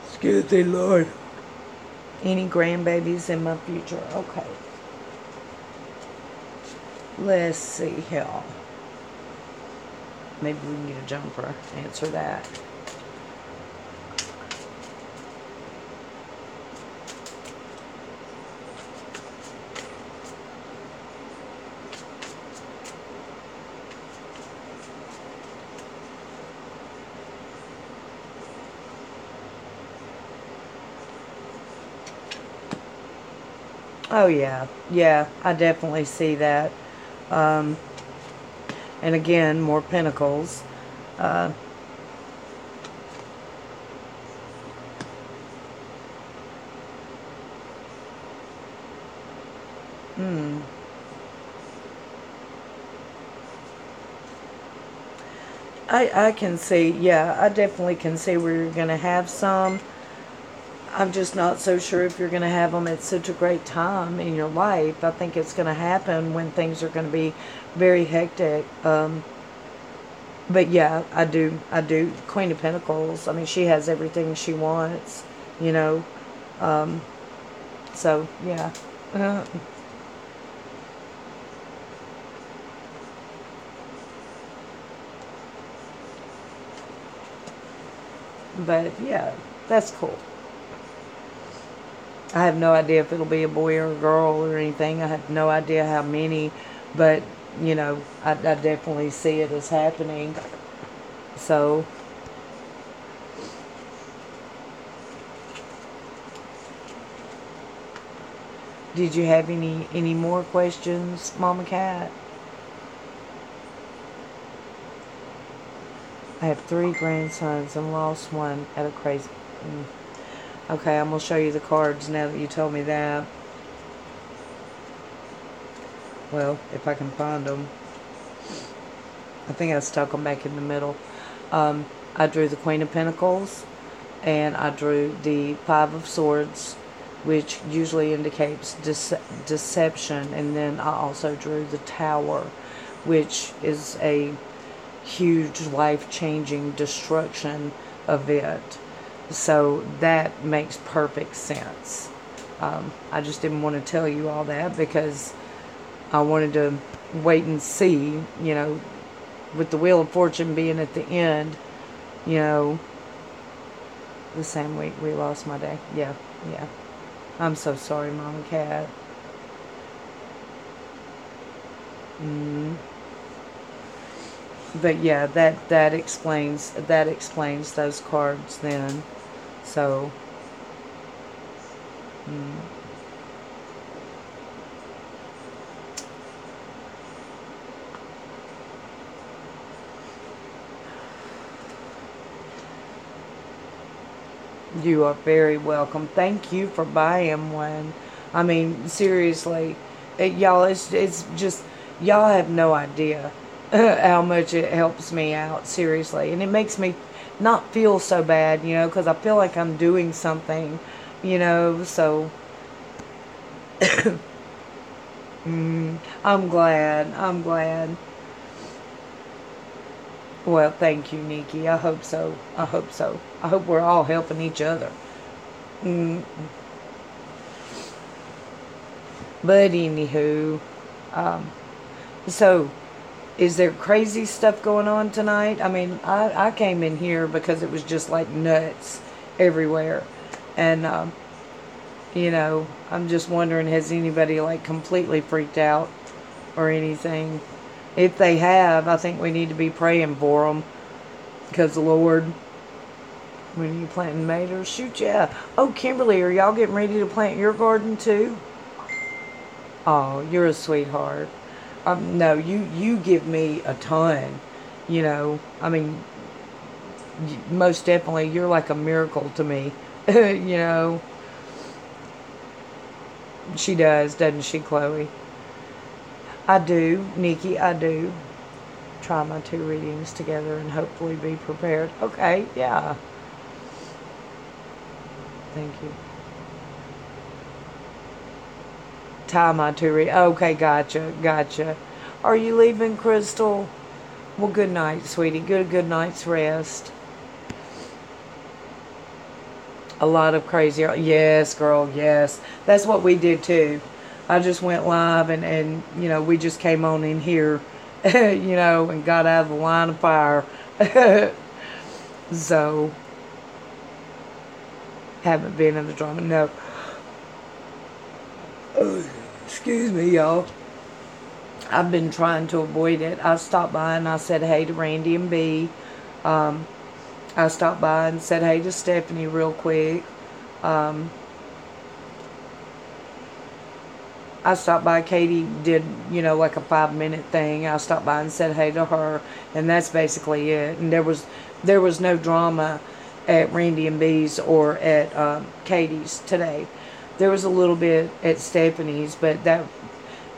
Excuse me, Lord. Any grandbabies in my future? Okay. Let's see here. Maybe we need a jumper. Answer that. Oh yeah, yeah, I definitely see that. Um, and again, more pentacles. Uh, hmm. I can see, yeah, I definitely can see where you're going to have some. I'm just not so sure if you're going to have them at such a great time in your life. I think it's going to happen when things are going to be very hectic. But yeah, I do. I do. Queen of Pentacles. I mean, she has everything she wants, you know. Um, so yeah. But yeah, that's cool. I have no idea if it'll be a boy or a girl or anything. I have no idea how many, but you know, I definitely see it as happening. So, did you have any more questions, Mama Cat? I have 3 grandsons and lost one at a crazy. Okay, I'm gonna show you the cards now that you told me that. Well, if I can find them. I think I stuck them back in the middle. I drew the Queen of Pentacles, and I drew the Five of Swords, which usually indicates deception, and then I also drew the Tower, which is a huge life-changing destruction event. So that makes perfect sense. I just didn't want to tell you all that because I wanted to wait and see, you know, with the Wheel of Fortune being at the end, you know, the same week we lost my day. Yeah, yeah. I'm so sorry, Mama Cat. Mm. But yeah, that explains those cards then. So, mm. You are very welcome. Thank you for buying one. I mean, seriously, y'all, it's just, y'all have no idea how much it helps me out, seriously. And it makes me not feel so bad, you know, because I feel like I'm doing something, you know, so I'm glad. I'm glad. Well, thank you, Nikki. I hope so. I hope so. I hope we're all helping each other. Mm. But anywho, um, so is there crazy stuff going on tonight? I mean, I came in here because it was just like nuts everywhere. And, I'm just wondering, has anybody like completely freaked out or anything? If they have, I think we need to be praying for them. Because, Lord, when are you planting tomatoes? Shoot, yeah. Oh, Kimberly, are y'all getting ready to plant your garden too? Oh, you're a sweetheart. No, you give me a ton. I mean, most definitely, you're like a miracle to me. you know, she does, doesn't she, Chloe? I do, Nikki, I do. Try my two readings together and hopefully be prepared. Okay, yeah. Thank you. Tie my two readings. Okay, gotcha. Are you leaving, Crystal? Well, good night, sweetie. Good night's rest. A lot of crazy. Yes, girl, yes. That's what we did too. I just went live and we just came on in here, and got out of the line of fire. So, haven't been in the drama. No. Oh, excuse me, y'all. I've been trying to avoid it. I stopped by and I said hey to Randy and B. I stopped by and said hey to Stephanie real quick. I stopped by. Katie did, like a 5-minute thing. I stopped by and said hey to her, and that's basically it. And there was no drama at Randy and B's or at Katie's today. There was a little bit at Stephanie's, but that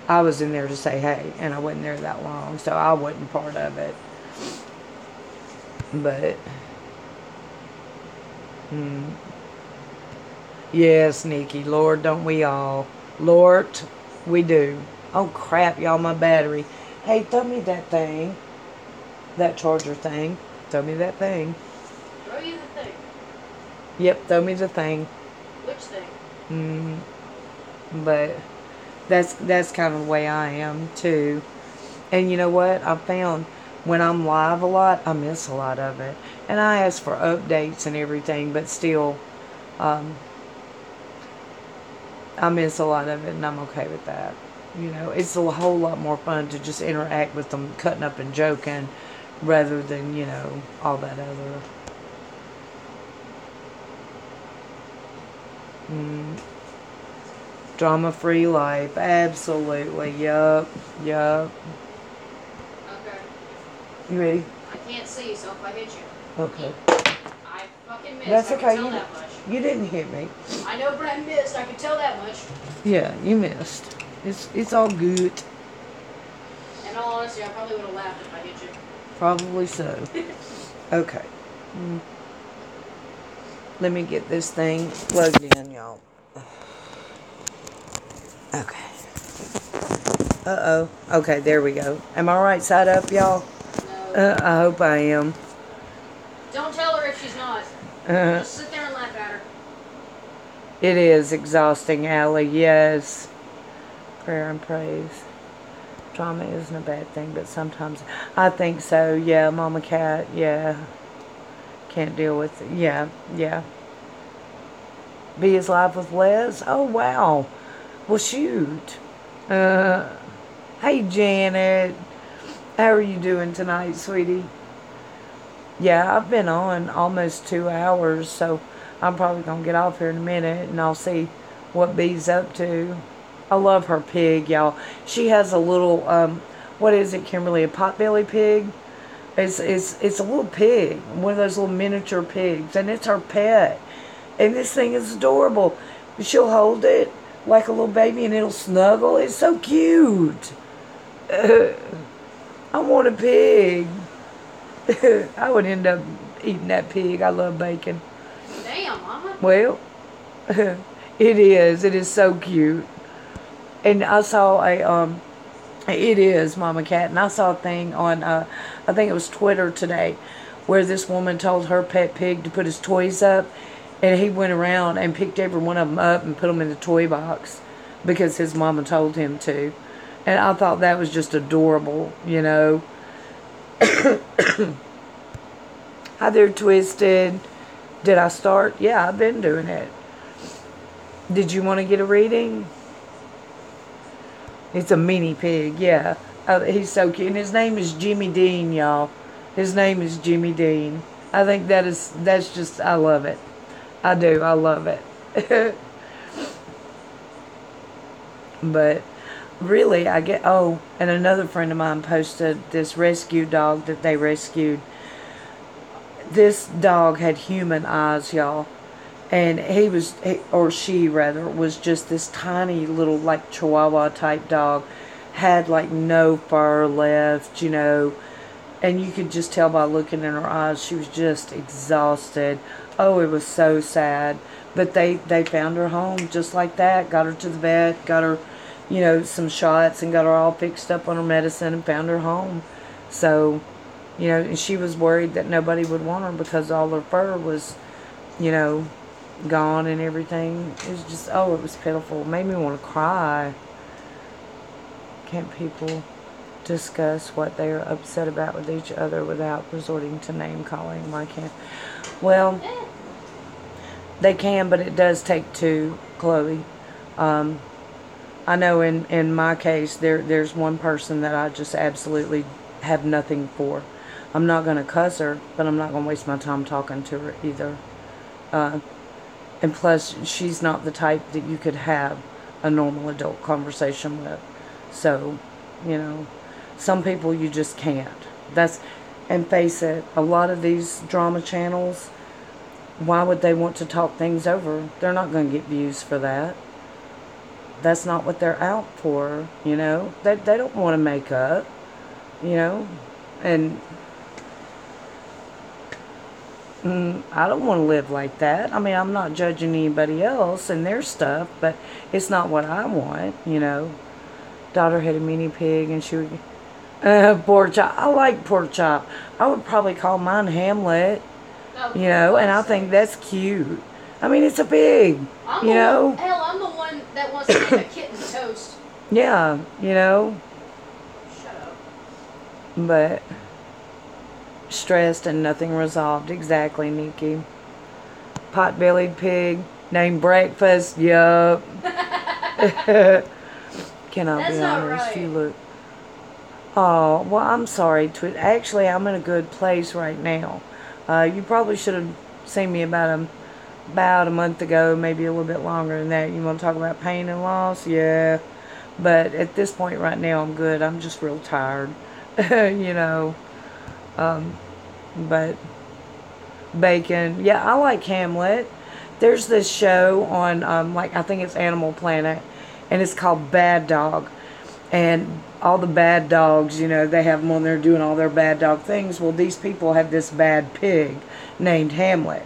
I was in there to say hey, and I wasn't there that long, so I wasn't part of it. But yes, Nikki, Lord, don't we all? Lord, we do. Oh crap, y'all, my battery. Hey, throw me that thing. That charger thing. Throw me that thing. Throw you the thing. Yep, throw me the thing. Which thing? But that's kind of the way I am too. And you know what? I found when I'm live a lot, I miss a lot of it. And I ask for updates and everything, but still, I miss a lot of it, and I'm okay with that. It's a whole lot more fun to just interact with them, cutting up and joking, rather than, all that other. Drama-free life. Absolutely. Yup. Okay. You ready? I can't see, so if I hit you. Okay. I fucking missed. That's I okay. can tell that much. You didn't hit me. I know Brett missed. I can tell that much. Yeah, you missed. It's all good. In all honesty, I probably would have laughed if I hit you. Probably so. Okay. Let me get this thing plugged in, y'all. Okay. Uh-oh. Okay, there we go. Am I right side up, y'all? No. I hope I am. Don't tell her if she's not. Just sit there and laugh at her. It is exhausting, Allie. Yes. Prayer and praise. Drama isn't a bad thing, but sometimes I think so. Yeah, Mama Cat. Yeah. Can't deal with it. Yeah. Be his live with Les. Oh, wow. Well, shoot. Hey, Janet. How are you doing tonight, sweetie? Yeah, I've been on almost 2 hours, so I'm probably going to get off here in a minute, and I'll see what Bee's up to. I love her pig, y'all. She has a little, what is it, Kimberly? A potbelly pig? It's a little pig, one of those little miniature pigs, and it's her pet. And this thing is adorable. She'll hold it like a little baby, and it'll snuggle. It's so cute. I want a pig. I would end up eating that pig. I love bacon. Damn, Mama. Well, it is. It is so cute. And I saw It is, Mama Cat. And I saw a thing on, I think it was Twitter today, where this woman told her pet pig to put his toys up, and he went around and picked every one of them up and put them in the toy box because his mama told him to. And I thought that was just adorable, you know. Hi there, Twisted. Did I start? Yeah, I've been doing it. Did you want to get a reading? It's a mini pig, yeah. He's so cute. And his name is Jimmy Dean, y'all. His name is Jimmy Dean. I think that's just, I love it. I do, I love it. But really, oh, and another friend of mine posted this rescue dog that they rescued. This dog had human eyes, y'all. And or she rather, was just this tiny little, like, Chihuahua type dog. Had, like, no fur left, you know. And you could just tell by looking in her eyes, she was just exhausted. Oh, it was so sad. But they found her home just like that. Got her to the vet, got her, you know, some shots, and got her all fixed up on her medicine and found her home. So, you know, and she was worried that nobody would want her because all her fur was, you know, gone and everything. It was just, oh, it was pitiful. It made me want to cry. Can't people discuss what they are upset about with each other without resorting to name calling? Why can't? Well, they can, but it does take two, Chloe. I know in my case, there's one person that I just absolutely have nothing for. I'm not going to cuss her, but I'm not going to waste my time talking to her either. And plus, she's not the type that you could have a normal adult conversation with. So, you know, some people you just can't. And face it, a lot of these drama channels, why would they want to talk things over? They're not going to get views for that. That's not what they're out for, you know. They don't want to make up, you know. And I don't want to live like that. I mean, I'm not judging anybody else and their stuff, but it's not what I want, you know. Daughter had a mini pig and she would, pork chop. I like pork chop. I would probably call mine Hamlet, you know, and I think that's cute. I mean, it's a pig, you know. Hell, I'm the one that wants to make a kitten toast. Yeah, you know. Shut up. But stressed and nothing resolved. Exactly, Nikki. Pot-bellied pig named Breakfast. Yup. Can I be honest? Right. You look. Oh, well, I'm sorry. Actually, I'm in a good place right now. You probably should have seen me about a month ago, maybe a little bit longer than that. You want to talk about pain and loss? Yeah. But at this point right now, I'm good. I'm just real tired. You know. But bacon. Yeah, I like Hamlet. There's this show on, like, I think it's Animal Planet, and it's called Bad Dog. And all the bad dogs, you know, they have them on there doing all their bad dog things. Well, these people have this bad pig named Hamlet.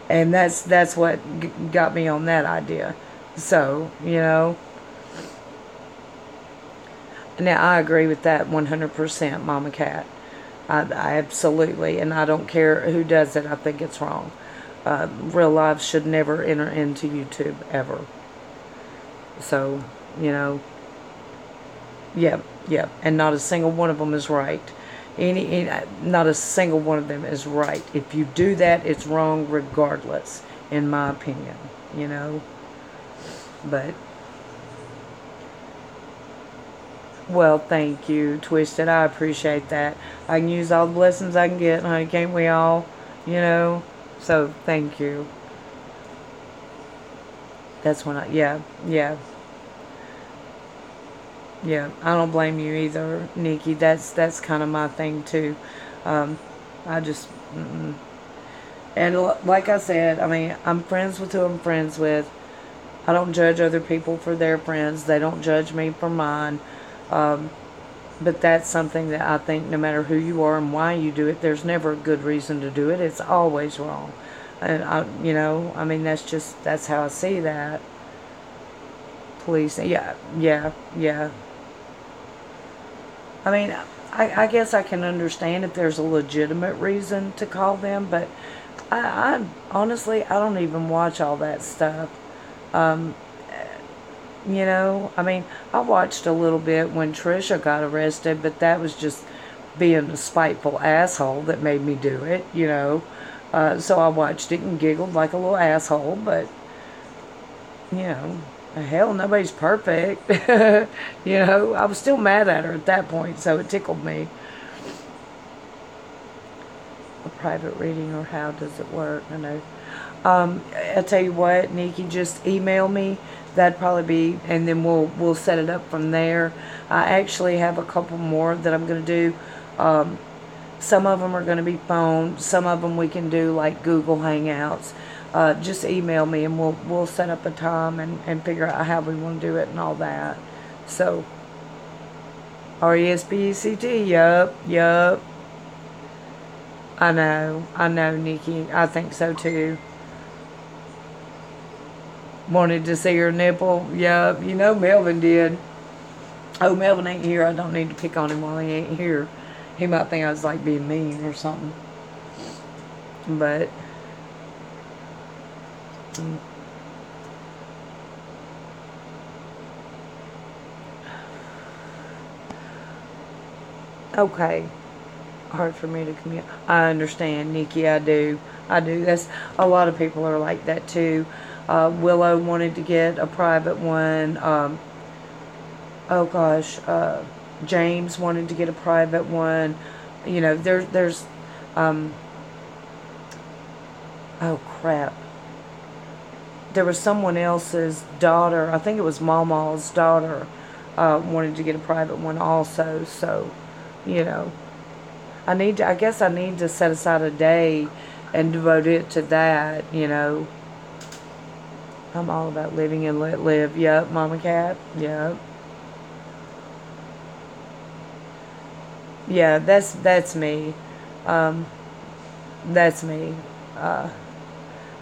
And that's what got me on that idea. So, you know. Now, I agree with that 100%, Mama Cat. I absolutely, and I don't care who does it. I think it's wrong. Real life should never enter into YouTube, ever. So, you know. Yep. And not a single one of them is right. Not a single one of them is right. If you do that, it's wrong regardless, in my opinion, you know. But, well, thank you, Twisted. I appreciate that. I can use all the blessings I can get, honey. Can't we all? You know. So, thank you. That's when yeah. Yeah, I don't blame you either, Nikki. That's kind of my thing too. I just, and like I said, I mean, I'm friends with who I'm friends with. I don't judge other people for their friends. They don't judge me for mine. But that's something that I think no matter who you are and why you do it, there's never a good reason to do it. It's always wrong. And you know, I mean, that's how I see that. Police, yeah. I mean, I guess I can understand if there's a legitimate reason to call them, but I honestly, I don't even watch all that stuff. Um, you know, I mean, I watched a little bit when Trisha got arrested, but that was just being a spiteful asshole that made me do it, you know. So I watched it and giggled like a little asshole, but, you know, hell, nobody's perfect. You know, I was still mad at her at that point, so it tickled me. A private reading, or how does it work? I know. I tell you what, Nikki, just email me. That'd probably be, and then we'll set it up from there. I actually have a couple more that I'm gonna do. Some of them are gonna be phone. Some of them we can do like Google Hangouts. Just email me and we'll set up a time and figure out how we want to do it and all that. So RESPECT, yup. I know, Nikki. I think so too. Wanted to see her nipple. Yup, you know Melvin did. Oh, Melvin ain't here. I don't need to pick on him while he ain't here. He might think I was like being mean or something. But okay. Hard for me to commute. I understand, Nikki. I do. I do. That's a lot of people are like that too. Willow wanted to get a private one. Oh gosh, James wanted to get a private one. You know, there's oh crap. There was someone else's daughter. I think it was Mama's daughter. Wanted to get a private one also. So, you know. I guess I need to set aside a day and devote it to that, you know. I'm all about living and let live. Yep, Mama Cat. Yep. Yeah, that's me. Um, that's me. Uh,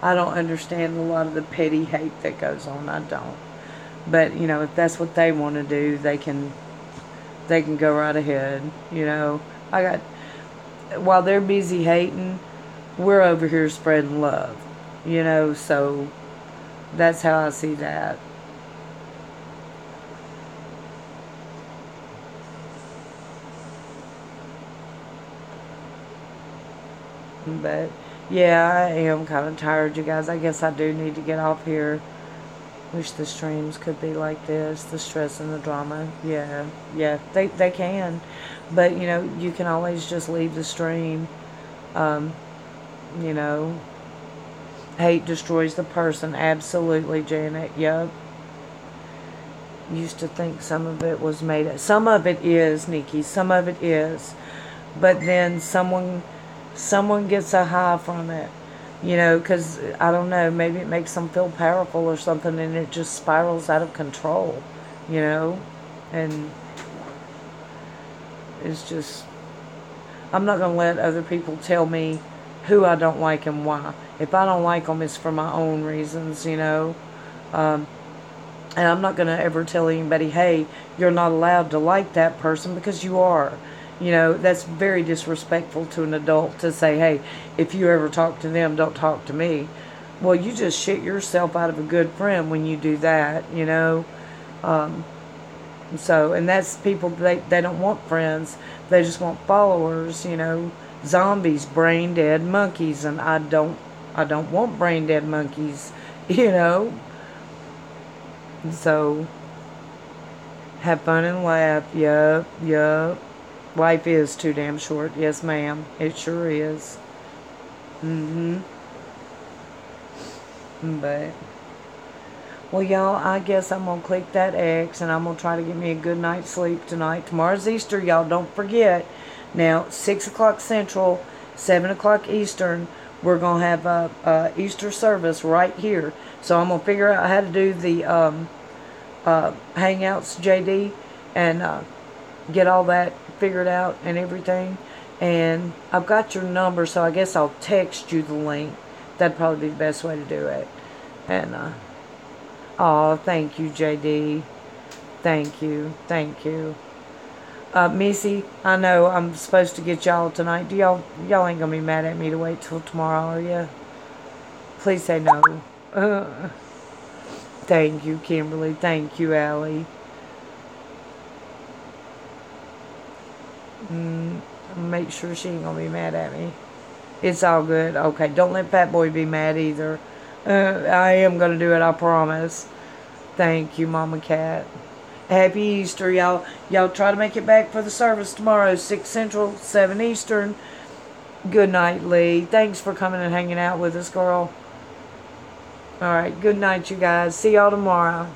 I don't understand a lot of the petty hate that goes on. I don't. But, you know, if that's what they want to do, they can go right ahead, you know. I got while they're busy hating, we're over here spreading love, you know, so that's how I see that. But yeah, I am kind of tired, you guys. I guess I do need to get off here. Wish the streams could be like this, the stress and the drama. Yeah, yeah, they can. But, you know, you can always just leave the stream. Um, you know, hate destroys the person. Absolutely, Janet. Yep. Used to think some of it was made up. Some of it is, Nikki. Some of it is. But then someone gets a high from it. You know, because, I don't know, maybe it makes them feel powerful or something and it just spirals out of control, you know? And it's just, I'm not going to let other people tell me who I don't like and why. If I don't like them, it's for my own reasons, you know? Um, and I'm not going to ever tell anybody, hey, you're not allowed to like that person, because you are. You know, that's very disrespectful to an adult to say, hey, if you ever talk to them, don't talk to me. Well, you just shit yourself out of a good friend when you do that, you know? Um, so, and that's people, they don't want friends. They just want followers, you know? Zombies, brain dead monkeys, and I don't want brain dead monkeys, you know? So, have fun and laugh. Yup, yup. Life is too damn short. Yes, ma'am. It sure is. Mm-hmm. But, well, y'all, I guess I'm going to click that X and I'm going to try to get me a good night's sleep tonight. Tomorrow's Easter, y'all. Don't forget. Now, 6 o'clock Central, 7 o'clock Eastern, we're going to have a Easter service right here. So I'm going to figure out how to do the Hangouts, JD, and get all that figured out and everything. And I've got your number, so I guess I'll text you the link. That'd probably be the best way to do it. And, oh, thank you, JD. Thank you. Thank you. Missy, I know I'm supposed to get y'all tonight. Y'all ain't gonna be mad at me to wait till tomorrow, are ya? Please say no. Thank you, Kimberly. Thank you, Allie. Make sure she ain't gonna be mad at me. It's all good. Okay, don't let Fat Boy be mad either. I am gonna do it, I promise. Thank you, Mama Cat. Happy Easter, y'all. Y'all try to make it back for the service tomorrow, 6 Central, 7 Eastern. Good night, Lee. Thanks for coming and hanging out with us, girl. All right, good night, you guys. See y'all tomorrow.